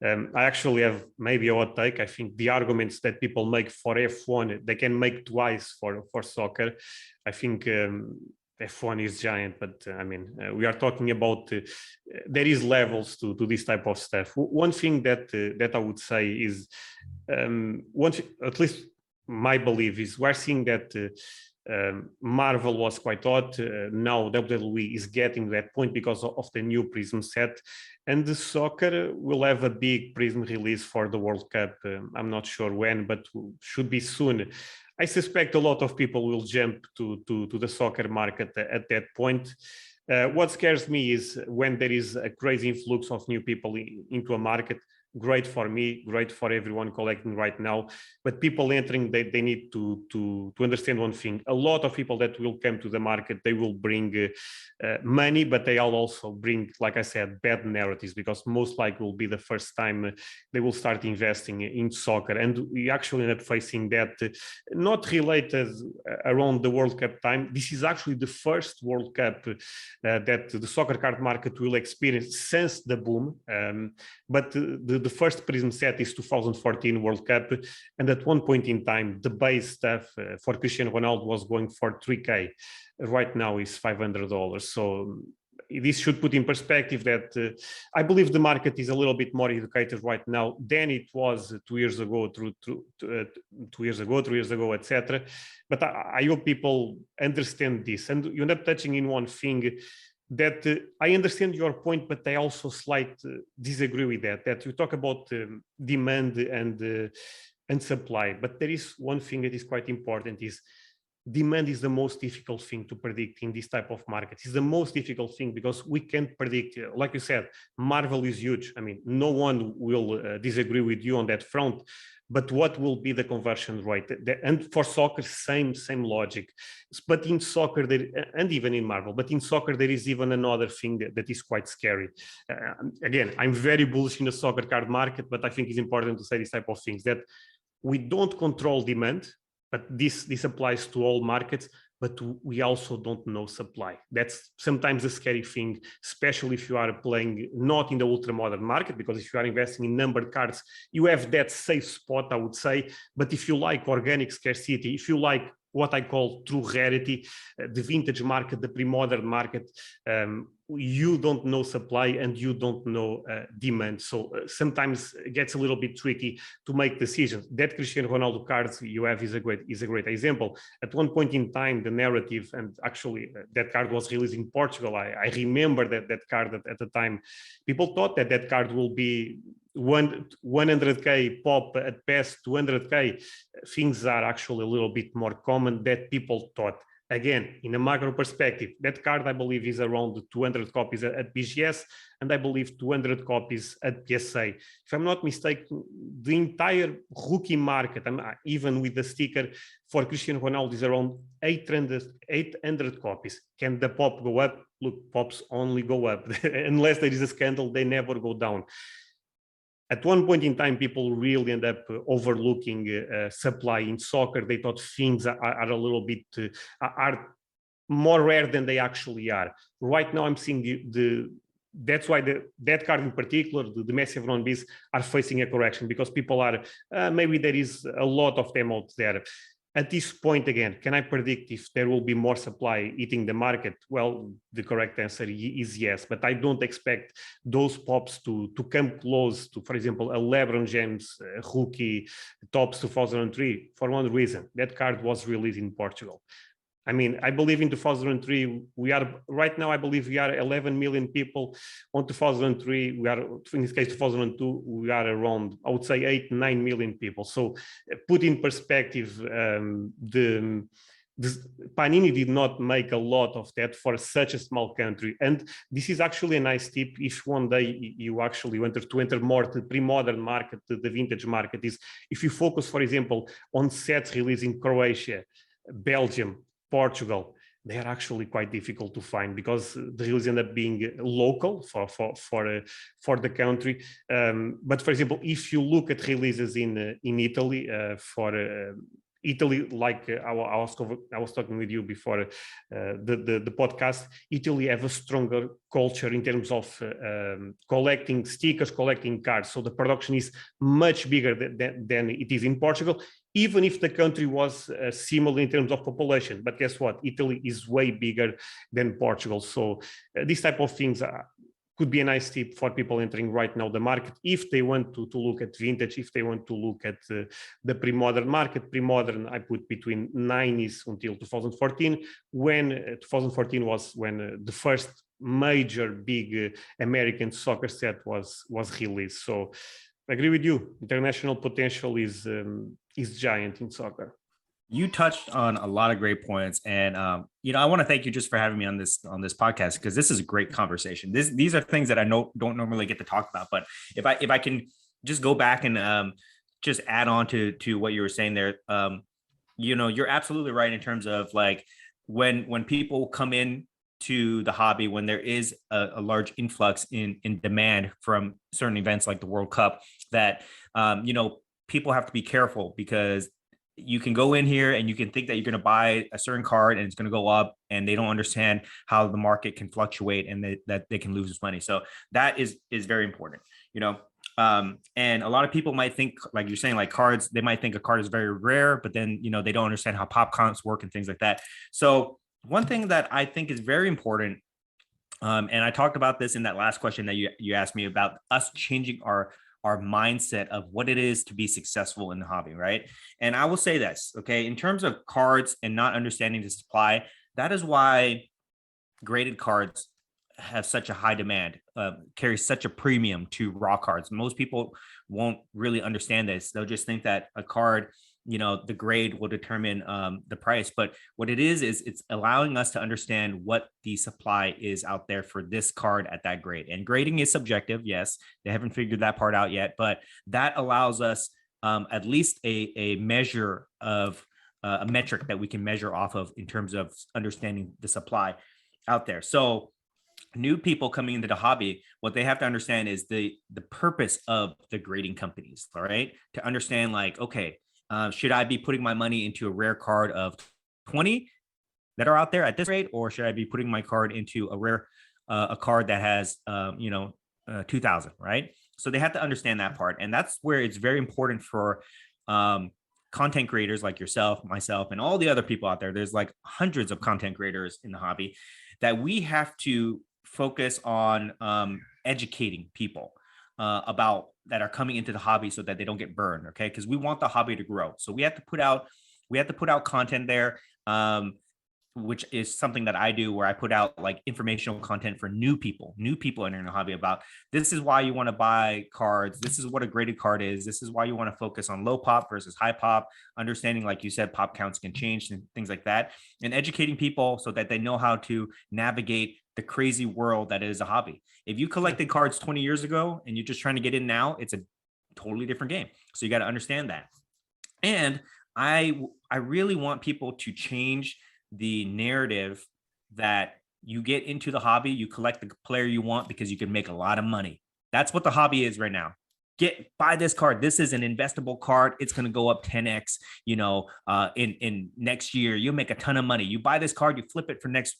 I actually have maybe a hot take. I think the arguments that people make for F1, they can make twice for soccer. I think F1 is giant, but we are talking about there is levels to this type of stuff. One thing that I would say is at least my belief is we're seeing that Marvel was quite hot. Now WWE is getting to that point because of the new Prism set, and the soccer will have a big Prism release for the World Cup. I'm not sure when, but should be soon. I suspect a lot of people will jump to the soccer market at that point. What scares me is when there is a crazy influx of new people into a market. Great for me, great for everyone collecting right now. But people entering, they need to understand one thing. A lot of people that will come to the market, they will bring money, but they will also bring, like I said, bad narratives, because most likely will be the first time they will start investing in soccer. And we actually end up facing that, not related around the World Cup time. This is actually the first World Cup that the soccer card market will experience since the boom. But the the first Prism set is 2014 World Cup, and at one point in time, the base stuff for Cristiano Ronaldo was going for 3K. Right now is $500. So this should put in perspective that I believe the market is a little bit more educated right now than it was 2 years ago, 2 years ago, 3 years ago, etc. But I hope people understand this. And you end up touching in one thing that I understand your point, but I also slightly disagree with that. That you talk about demand and supply, but there is one thing that is quite important: is demand is the most difficult thing to predict in this type of market. It's the most difficult thing because we can't predict. Like you said, Marvel is huge. I mean, no one will disagree with you on that front. But what will be the conversion rate? And for soccer, same logic. But in soccer, and even in Marvel, but in soccer, there is even another thing that is quite scary. Again, I'm very bullish in the soccer card market, but I think it's important to say this type of things, that we don't control demand, but this applies to all markets, but we also don't know supply. That's sometimes a scary thing, especially if you are playing not in the ultra modern market, because if you are investing in numbered cards, you have that safe spot, I would say. But if you like organic scarcity, if you like what I call true rarity, the vintage market, the pre-modern market, you don't know supply and you don't know demand. So sometimes it gets a little bit tricky to make decisions. That Cristiano Ronaldo cards you have is a great example. At one point in time, the narrative, and actually that card was released in Portugal. I remember that card at the time. People thought that card will be 100K pop, at best 200K. Things are actually a little bit more common that people thought. Again, in a macro perspective, that card, I believe, is around 200 copies at BGS, and I believe 200 copies at PSA. If I'm not mistaken, the entire rookie market, even with the sticker for Cristiano Ronaldo, is around 800 copies. Can the pop go up? Look, pops only go up. Unless there is a scandal, they never go down. At one point in time, people really end up overlooking supply in soccer. They thought things are a little bit are more rare than they actually are. Right now, I'm seeing that's why that card in particular, the Messi Everon Bees, are facing a correction, because people are maybe there is a lot of them out there. At this point, again, can I predict if there will be more supply eating the market? Well, the correct answer is yes, but I don't expect those pops to come close to, for example, a LeBron James rookie tops 2003, for one reason. That card was released in Portugal. I mean, I believe in 2003, we are right now, I believe we are 11 million people. On 2003, we are, in this case, 2002, we are around, I would say 8-9 million people. So put in perspective, Panini did not make a lot of that for such a small country. And this is actually a nice tip if one day you actually want to enter more the pre-modern market, the vintage market, is if you focus, for example, on sets released in Croatia, Belgium, Portugal, they are actually quite difficult to find because the releases end up being local for the country. But for example, if you look at releases in Italy, for Italy, like I was talking with you before the podcast, Italy have a stronger culture in terms of collecting stickers, collecting cards. So the production is much bigger than it is in Portugal, even if the country was similar in terms of population. But guess what? Italy is way bigger than Portugal. So these type of things could be a nice tip for people entering right now the market if they want to look at vintage, if they want to look at the pre-modern market. Pre-modern, I put between 90s until 2014, when 2014 was when the first major big American soccer set was released. So I agree with you. International potential is giant in soccer. You touched on a lot of great points, and I want to thank you just for having me on this podcast, because this is a great conversation. These are things that I don't normally get to talk about, but if I can just go back and just add on to what you were saying there, you're absolutely right in terms of like when people come in to the hobby, when there is a large influx in demand from certain events like the World Cup, that people have to be careful, because you can go in here and you can think that you're going to buy a certain card and it's going to go up, and they don't understand how the market can fluctuate and that they can lose money. So that is very important. And a lot of people might think, like you're saying, like cards, they might think a card is very rare, but then, they don't understand how pop counts work and things like that. So one thing that I think is very important, and I talked about this in that last question that you asked me about us changing our mindset of what it is to be successful in the hobby, right? And I will say this, okay, in terms of cards and not understanding the supply, that is why graded cards have such a high demand, carry such a premium to raw cards. Most people won't really understand this. They'll just think that a card, the grade will determine the price. But what it is it's allowing us to understand what the supply is out there for this card at that grade. And grading is subjective. Yes, they haven't figured that part out yet, but that allows us at least a measure of a metric that we can measure off of in terms of understanding the supply out there. So new people coming into the hobby, what they have to understand is the purpose of the grading companies, all right? To understand, like, okay, should I be putting my money into a rare card of 20 that are out there at this rate, or should I be putting my card into a rare a card that has 2,000, right? So they have to understand that part, and that's where it's very important for content creators like yourself, myself, and all the other people out there. There's like hundreds of content creators in the hobby that we have to focus on educating people about that are coming into the hobby so that they don't get burned. Okay. Because we want the hobby to grow. So we have to put out content there, which is something that I do, where I put out like informational content for new people entering the hobby about this is why you want to buy cards. This is what a graded card is. This is why you want to focus on low pop versus high pop, understanding, like you said, pop counts can change and things like that, and educating people so that they know how to navigate the crazy world that is a hobby. If you collected cards 20 years ago and you're just trying to get in now, it's a totally different game. So you got to understand that. And I really want people to change the narrative that you get into the hobby, you collect the player you want because you can make a lot of money. That's what the hobby is right now. Buy this card. This is an investable card. It's going to go up 10x, in next year. You'll make a ton of money. You buy this card, you flip it for next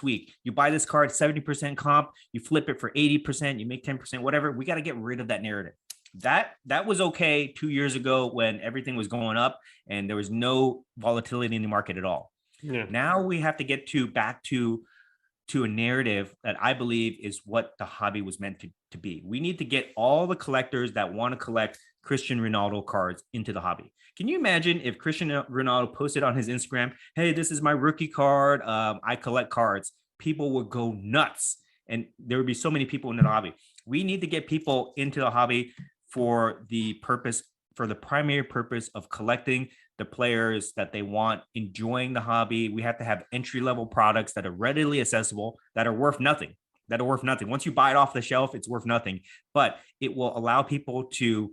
week. You buy this card 70% comp, you flip it for 80%, you make 10%, whatever. We got to get rid of that narrative. That was okay 2 years ago when everything was going up and there was no volatility in the market at all. Yeah. Now we have to get back to a narrative that I believe is what the hobby was meant to be. We need to get all the collectors that want to collect Cristiano Ronaldo cards into the hobby. Can you imagine if Cristiano Ronaldo posted on his Instagram, hey, this is my rookie card, I collect cards? People would go nuts, and there would be so many people in the hobby. We need to get people into the hobby for the primary purpose of collecting the players that they want, enjoying the hobby. We have to have entry-level products that are readily accessible, that are worth nothing. Once you buy it off the shelf, it's worth nothing, but it will allow people to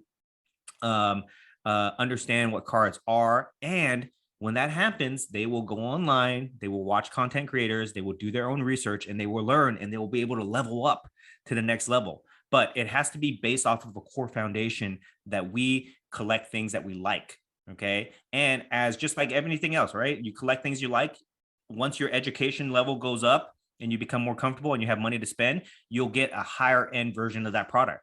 understand what cards are. And when that happens, they will go online, they will watch content creators, they will do their own research, and they will learn, and they will be able to level up to the next level. But it has to be based off of a core foundation that we collect things that we like. Okay. And as just like everything else, right? You collect things you like. Once your education level goes up and you become more comfortable and you have money to spend, you'll get a higher end version of that product.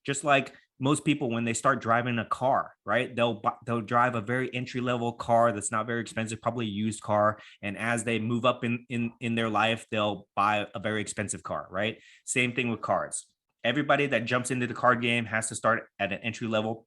Just like most people, when they start driving a car, right? They'll drive a very entry level car that's not very expensive, probably a used car. And as they move up in their life, they'll buy a very expensive car, right? Same thing with cards. Everybody that jumps into the card game has to start at an entry level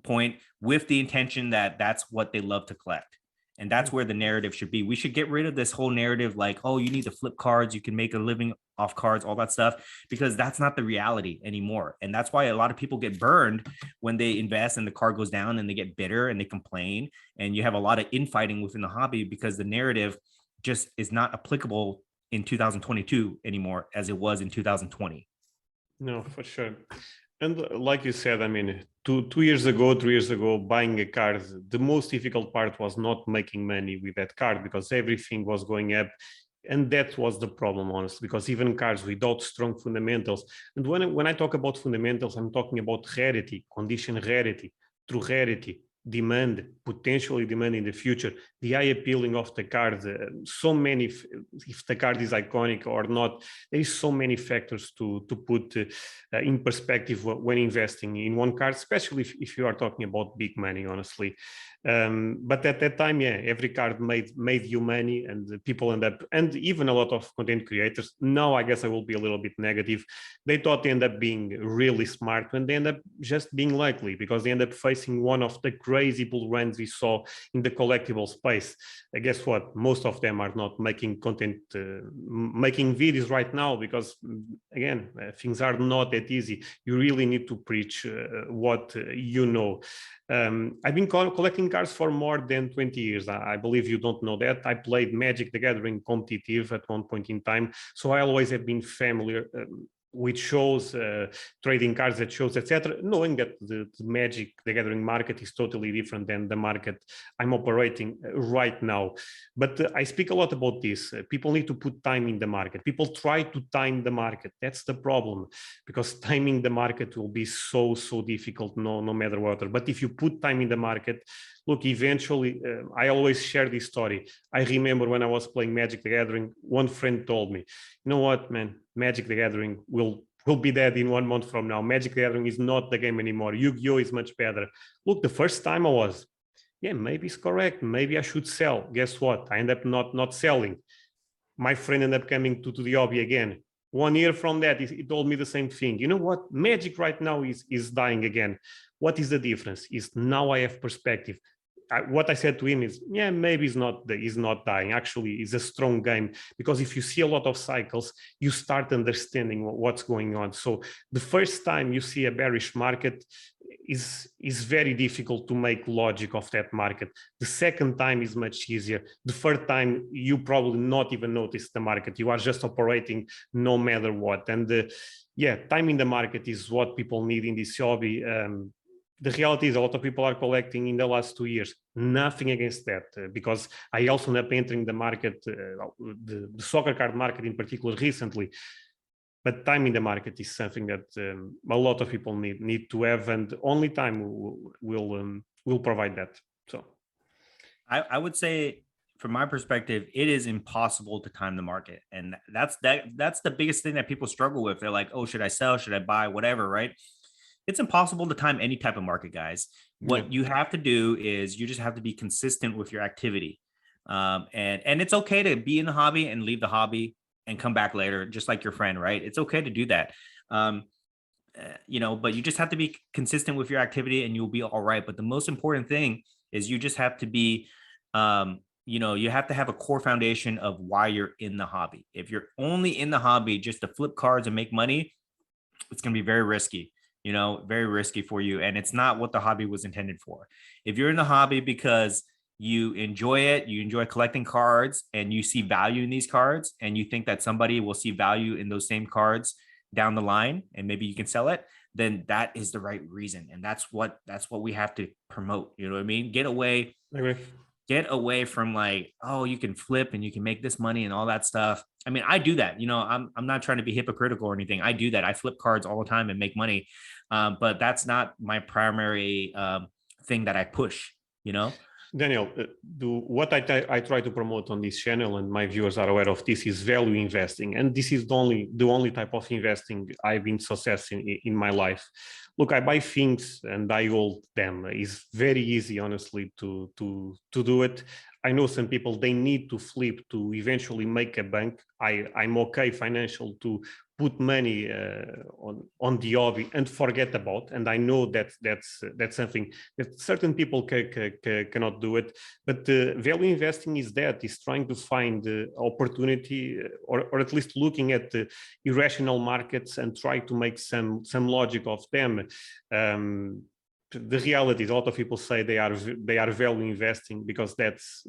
point with the intention that that's what they love to collect. And that's where the narrative should be. We should get rid of this whole narrative like, oh, you need to flip cards, you can make a living off cards, all that stuff, because that's not the reality anymore. And that's why a lot of people get burned when they invest and the card goes down, and they get bitter and they complain. And you have a lot of infighting within the hobby because the narrative just is not applicable in 2022 anymore as it was in 2020. No, for sure. And like you said, I mean, 3 years ago, buying a card, the most difficult part was not making money with that card because everything was going up. And that was the problem, honestly, because even cards without strong fundamentals. And when I talk about fundamentals, I'm talking about rarity, condition rarity, true rarity. demand, potentially demand in the future, the eye appealing of the card, so many, if the card is iconic or not, there is so many factors to put in perspective when investing in one card, especially if you are talking about big money, honestly. But at that time, yeah, every card made you money, and people end up, and even a lot of content creators, now I guess I will be a little bit negative, they thought they end up being really smart when they end up just being likely, because they end up facing one of the crazy bull runs we saw in the collectible space. Guess what? Most of them are not making content, making videos right now, because again, things are not that easy. You really need to preach what you know. I've been collecting cards for more than 20 years. I believe you don't know that. I played Magic the Gathering competitive at one point in time, so I always have been familiar with shows, trading cards at shows, etc., knowing that the Magic the Gathering market is totally different than the market I'm operating right now. But I speak a lot about this. People need to put time in the market. People try to time the market. That's the problem, because timing the market will be so difficult, no matter what. But if you put time in the market, look, eventually, I always share this story. I remember when I was playing Magic the Gathering, one friend told me, you know what, man, Magic the Gathering will be dead in 1 month from now. Magic the Gathering is not the game anymore. Yu-Gi-Oh is much better. Look, the first time I was, yeah, maybe it's correct. Maybe I should sell. Guess what? I end up not selling. My friend ended up coming to the hobby again. 1 year from that, he told me the same thing. You know what? Magic right now is dying again. What is the difference? Is now I have perspective. What I said to him is, yeah, maybe he's not dying. Actually, it's a strong game, because if you see a lot of cycles, you start understanding what's going on. So the first time you see a bearish market is very difficult to make logic of that market. The second time is much easier. The third time, you probably not even notice the market. You are just operating no matter what. And yeah, time in the market is what people need in this hobby. The reality is a lot of people are collecting in the last 2 years. Nothing against that, because I also end up entering the market, the soccer card market in particular, recently. But time in the market is something that a lot of people need to have, and only time will provide that. So I would say, from my perspective, it is impossible to time the market, and that's the biggest thing that people struggle with. They're like, oh, should I sell? Should I buy? Whatever, right? It's impossible to time any type of market, guys. What you have to do is you just have to be consistent with your activity. And it's okay to be in the hobby and leave the hobby and come back later, just like your friend, right? It's okay to do that. But you just have to be consistent with your activity and you'll be all right. But the most important thing is you just have to be, you have to have a core foundation of why you're in the hobby. If you're only in the hobby just to flip cards and make money, it's going to be very risky. Very risky for you. And it's not what the hobby was intended for. If you're in the hobby because you enjoy it, you enjoy collecting cards, and you see value in these cards, and you think that somebody will see value in those same cards down the line, and maybe you can sell it, then that is the right reason. And that's what we have to promote. You know what I mean? Get away from like, oh, you can flip and you can make this money and all that stuff. I mean, I do that. I'm not trying to be hypocritical or anything. I do that. I flip cards all the time and make money. But that's not my primary thing that I push, Daniel, what I try to promote on this channel, and my viewers are aware of this, is value investing. And this is the only type of investing I've been successful in my life. Look, I buy things and I hold them. It's very easy, honestly, to do it. I know some people, they need to flip to eventually make a bank. I'm okay financial to put money on the hobby and forget about. And I know that's something that certain people cannot do it. But value investing is trying to find opportunity, or at least looking at irrational markets and try to make some logic of them. The reality is, a lot of people say they are value investing because that's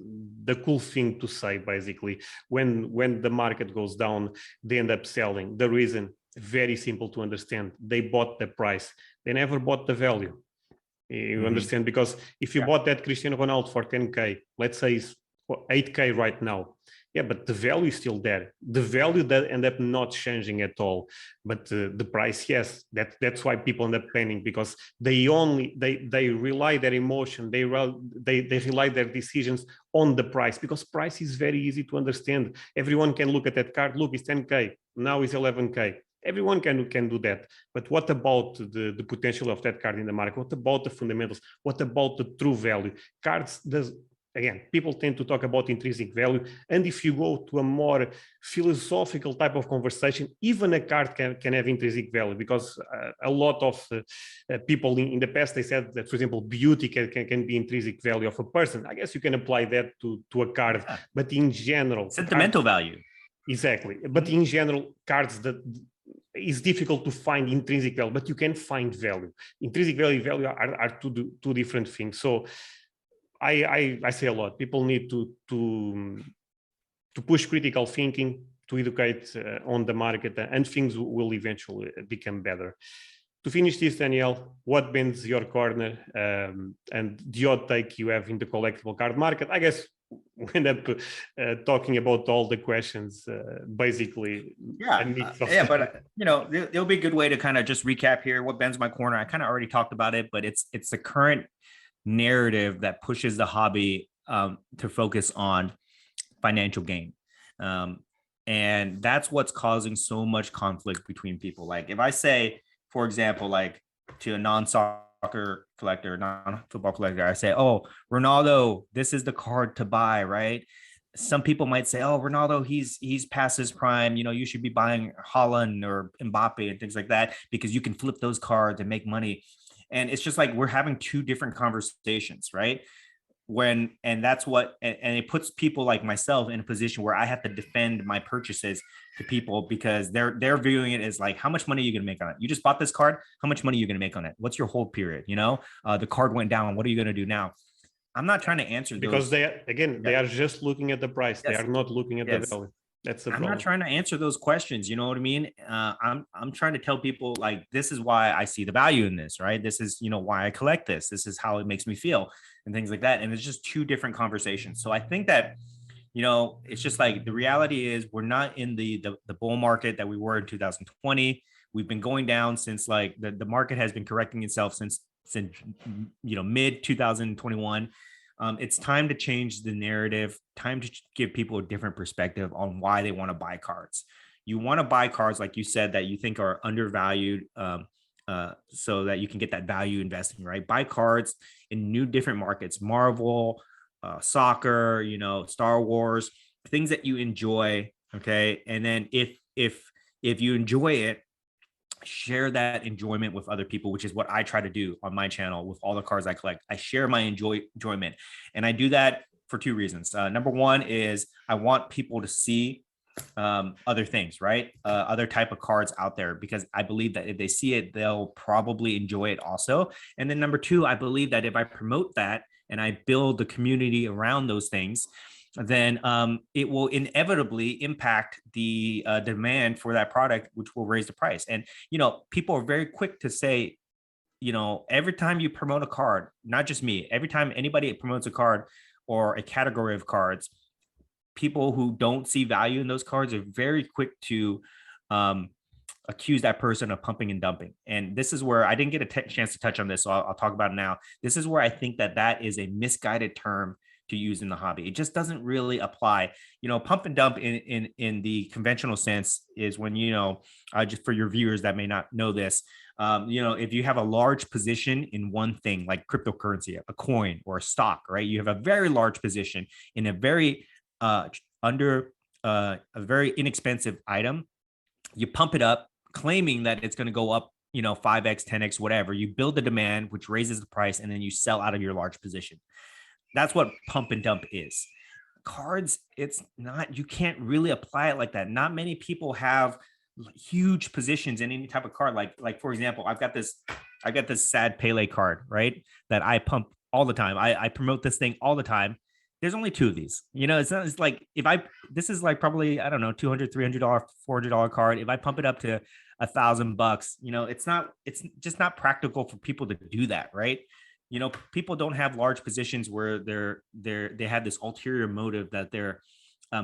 the cool thing to say. Basically, when the market goes down, they end up selling. The reason, very simple to understand: they bought the price. They never bought the value. You understand? Because if you bought that Cristiano Ronaldo for 10K, let's say it's 8K right now, Yeah, but the value is still there. The value that end up not changing at all, but the price, yes. That's why people end up panic, because they rely their emotion, they rely their decisions on the price, because price is very easy to understand. Everyone can look at that card. Look, it's 10K. Now it's 11K. Everyone can do that. But what about the potential of that card in the market? What about the fundamentals? What about the true value? Cards does. Again, people tend to talk about intrinsic value. And if you go to a more philosophical type of conversation, even a card can have intrinsic value, because a lot of people in the past, they said that, for example, beauty can be intrinsic value of a person. I guess you can apply that to a card, but in general... Sentimental value. Exactly. But in general, cards that... It's difficult to find intrinsic value, but you can find value. Intrinsic value are two different things. So I say a lot. People need to push critical thinking, to educate on the market, and things will eventually become better. To finish this, Daniel, what bends your corner and the odd take you have in the collectible card market? I guess we end up talking about all the questions, basically. But there'll be a good way to kind of just recap here. What bends my corner? I kind of already talked about it, but it's the current narrative that pushes the hobby to focus on financial gain. And that's what's causing so much conflict between people. Like if I say, for example, like to a non-soccer collector, non-football collector, I say, oh, Ronaldo, this is the card to buy, right? Some people might say, oh, Ronaldo, he's past his prime. You should be buying Haaland or Mbappe and things like that, because you can flip those cards and make money. And it's just like, we're having two different conversations, right? And it puts people like myself in a position where I have to defend my purchases to people, because they're viewing it as like, how much money are you going to make on it? You just bought this card. How much money are you going to make on it? What's your hold period? The card went down. What are you going to do now? I'm not trying to answer because they are just looking at the price. Yes. They are not looking at the value. That's the problem. I'm not trying to answer those questions. You know what I mean? I'm trying to tell people, like, this is why I see the value in this, right? This is, why I collect this. This is how it makes me feel and things like that. And it's just two different conversations. So I think that, it's just like, the reality is we're not in the bull market that we were in 2020. We've been going down since, like, the market has been correcting itself since mid 2021. It's time to change the narrative, time to give people a different perspective on why they want to buy cards. You want to buy cards, like you said, that you think are undervalued, so that you can get that value investing, right? Buy cards in new different markets, Marvel, soccer, Star Wars, things that you enjoy. Okay. And then if you enjoy it, share that enjoyment with other people, which is what I try to do on my channel with all the cards I collect. I share my enjoyment, and I do that for two reasons. Number one is I want people to see other things, right? Other type of cards out there, because I believe that if they see it, they'll probably enjoy it also. And then number two, I believe that if I promote that and I build the community around those things, then it will inevitably impact the demand for that product, which will raise the price. And, people are very quick to say, every time you promote a card, not just me, every time anybody promotes a card or a category of cards, people who don't see value in those cards are very quick to accuse that person of pumping and dumping. And this is where I didn't get a chance to touch on this, so I'll talk about it now. This is where I think that is a misguided term to use in the hobby. It just doesn't really apply. Pump and dump in the conventional sense is when, just for your viewers that may not know this, if you have a large position in one thing, like cryptocurrency, a coin or a stock, right? You have a very large position in a very a very inexpensive item. You pump it up, claiming that it's going to go up, 5x, 10x, whatever. You build the demand, which raises the price, and then you sell out of your large position. That's what pump and dump is. Cards, it's not, you can't really apply it like that. Not many people have huge positions in any type of card. Like for example, I've got this sad Pele card, right? That I pump all the time. I promote this thing all the time. There's only two of these, it's like, this is like probably, I don't know, $200, $300, $400 card. If I pump it up to $1,000, it's just not practical for people to do that. Right. People don't have large positions where they have this ulterior motive that they're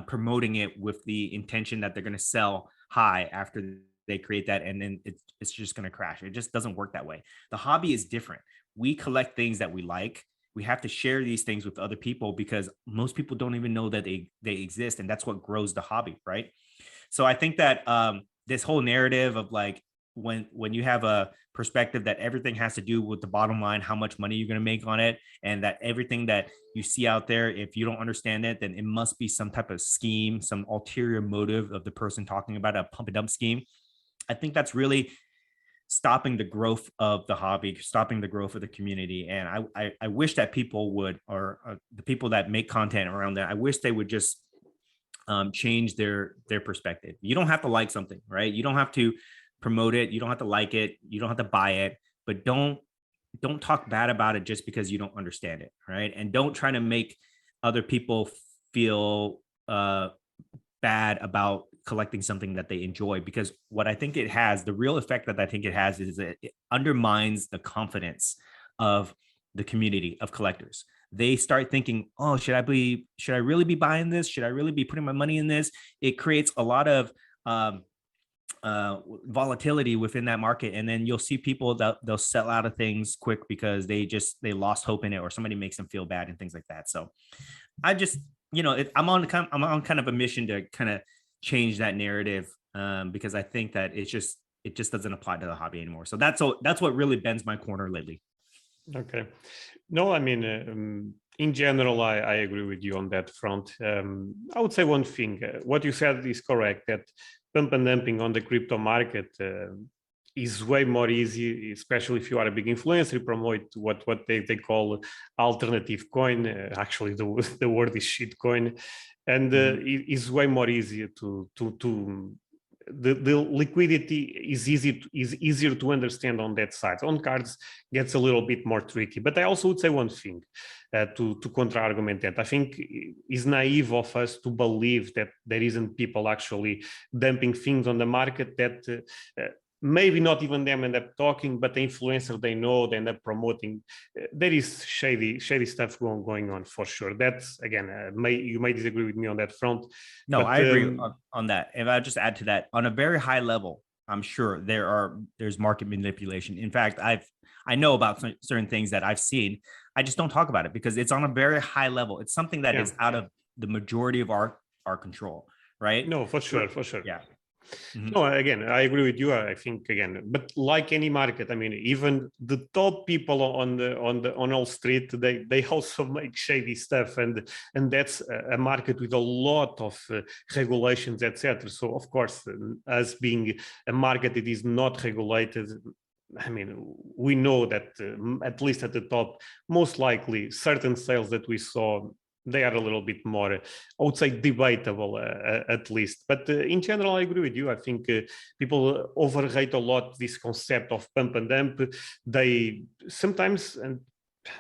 promoting it with the intention that they're going to sell high after they create that, and then it's just going to crash. It just doesn't work that way. The hobby is different. We collect things that we like. We have to share these things with other people because most people don't even know that they exist, and that's what grows the hobby, right? So I think that this whole narrative of like when you have a perspective that everything has to do with the bottom line, how much money you're going to make on it, and that everything that you see out there, if you don't understand it, then it must be some type of scheme, some ulterior motive of the person talking about a pump and dump scheme. I think that's really stopping the growth of the hobby, stopping the growth of the community. And I wish that people would, or the people that make content around that, I wish they would just change their perspective. You don't have to like something, right? You don't have to promote it. You don't have to like it. You don't have to buy it, but don't talk bad about it just because you don't understand it, right? And don't try to make other people feel bad about collecting something that they enjoy, because what I think it has, the real effect that I think it has, is that it undermines the confidence of the community of collectors. They start thinking, oh, should I really be buying this? Should I really be putting my money in this? It creates a lot of volatility within that market. And then you'll see people that they'll sell out of things quick because they lost hope in it, or somebody makes them feel bad and things like that. So I just, I'm on kind of a mission to kind of change that narrative, because I think that it just doesn't apply to the hobby anymore. So that's what really bends my corner lately. Okay. No, I mean, in general, I agree with you on that front. I would say one thing, what you said is correct, that pump and dumping on the crypto market is way more easy, especially if you are a big influencer, you promote what they call alternative coin. Actually, the word is shit coin. And it is way more easier to the liquidity is easier to understand on that side. On cards gets a little bit more tricky. But I also would say one thing to counter-argument that. I think it's naive of us to believe that there isn't people actually dumping things on the market that maybe not even them end up talking, but the influencer they know, they end up promoting. There is shady stuff going on for sure. That's, again, you may disagree with me on that front. No, but I agree on that. If I just add to that, on a very high level, I'm sure there's market manipulation. In fact, I know about certain things that I've seen. I just don't talk about it because it's on a very high level. It's something that is out of the majority of our control, right? No, for sure. Yeah. Mm-hmm. No, again, I agree with you. I think, again, but like any market, I mean, even the top people on Wall Street, they also make shady stuff, and that's a market with a lot of regulations, etc. So, of course, as being a market that is not regulated, I mean, we know that at least at the top, most likely certain sales that we saw, they are a little bit more, I would say, debatable at least. But in general, I agree with you. I think people overrate a lot this concept of pump and dump. They sometimes, and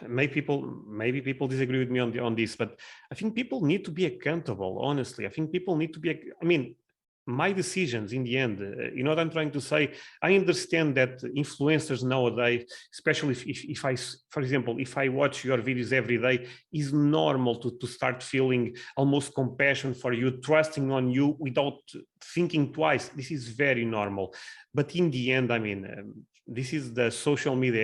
maybe people disagree with me on this, but I think people need to be accountable. Honestly, I think people need to be. I mean, my decisions in the end, you know what I'm trying to say? I understand that influencers nowadays, especially if I, for example, if I watch your videos every day, is normal to start feeling almost compassion for you, trusting on you without thinking twice. This is very normal. But in the end, I mean, this is the social media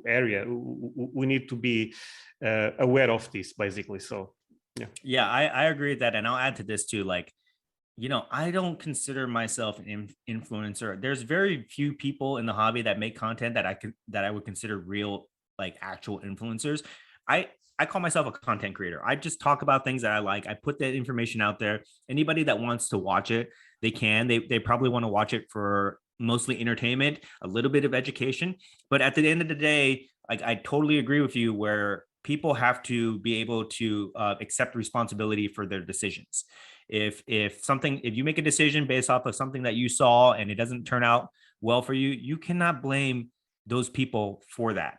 area. We need to be aware of this, basically. So, yeah. Yeah, I agree with that. And I'll add to this too, like, I don't consider myself an influencer. There's very few people in the hobby that make content that I would consider real, like, actual influencers. I call myself a content creator. I just talk about things that I like. I put that information out there. Anybody that wants to watch it, they can. They probably want to watch it for mostly entertainment, a little bit of education. But at the end of the day, like, I totally agree with you where people have to be able to accept responsibility for their decisions. If you make a decision based off of something that you saw and it doesn't turn out well for you, you cannot blame those people for that.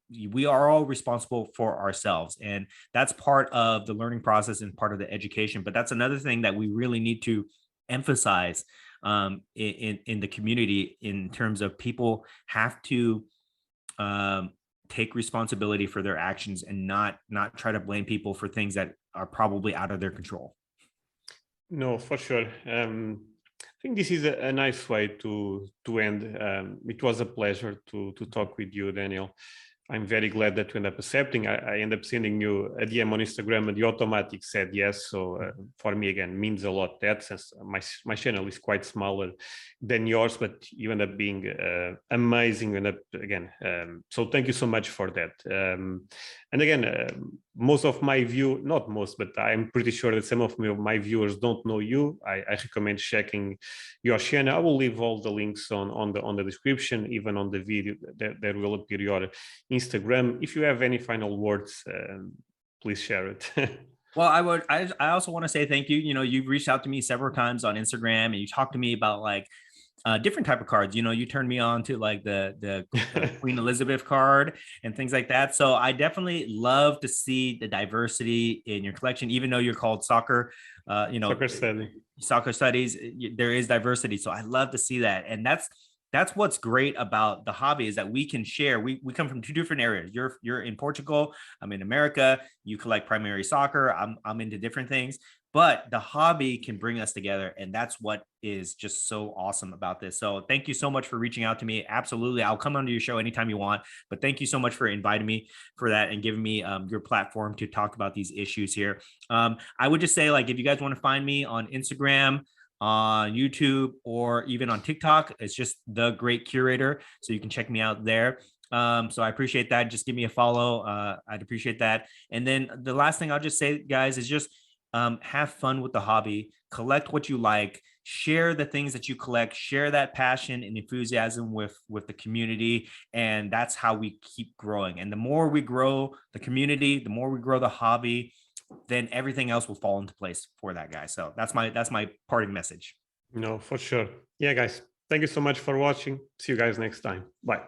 We are all responsible for ourselves, and that's part of the learning process and part of the education. But that's another thing that we really need to emphasize in the community, in terms of people have to take responsibility for their actions and not try to blame people for things that are probably out of their control. No, for sure. I think this is a nice way to end. It was a pleasure to talk with you, Daniel. I'm very glad that you end up accepting. I end up sending you a DM on Instagram, and the automatic said yes. So for me, again, means a lot. That since my channel is quite smaller than yours, but you end up being amazing. You end up again. So thank you so much for that. And again, most of my view, not most, but I'm pretty sure that some of my viewers don't know you. I recommend checking your channel. I will leave all the links on the description, even on the video that will appear your Instagram. If you have any final words, please share it. Well, I also want to say thank you. You know, you've reached out to me several times on Instagram and you talked to me about like different type of cards. You know, you turned me on to like the Queen Elizabeth card and things like that. So I definitely love to see the diversity in your collection, even though you're called soccer, you know, soccer studies, there is diversity. So I love to see that. And that's what's great about the hobby is that we can share. We come from two different areas. You're in Portugal, I'm in America. You collect primary soccer. I'm into different things, but the hobby can bring us together, and that's what is just so awesome about this. So thank you so much for reaching out to me. Absolutely, I'll come onto your show anytime you want. But thank you so much for inviting me for that and giving me your platform to talk about these issues here. I would just say, like, if you guys want to find me on Instagram, on YouTube, or even on TikTok, it's just The Great Curator. So you can check me out there. So I appreciate that. Just give me a follow. I'd appreciate that. And then the last thing I'll just say, guys, is just have fun with the hobby, collect what you like, share the things that you collect, share that passion and enthusiasm with the community. And that's how we keep growing. And the more we grow the community, the more we grow the hobby, then everything else will fall into place for that guy. So that's my parting message. No, for sure. Yeah, guys, thank you so much for watching. See you guys next time. Bye.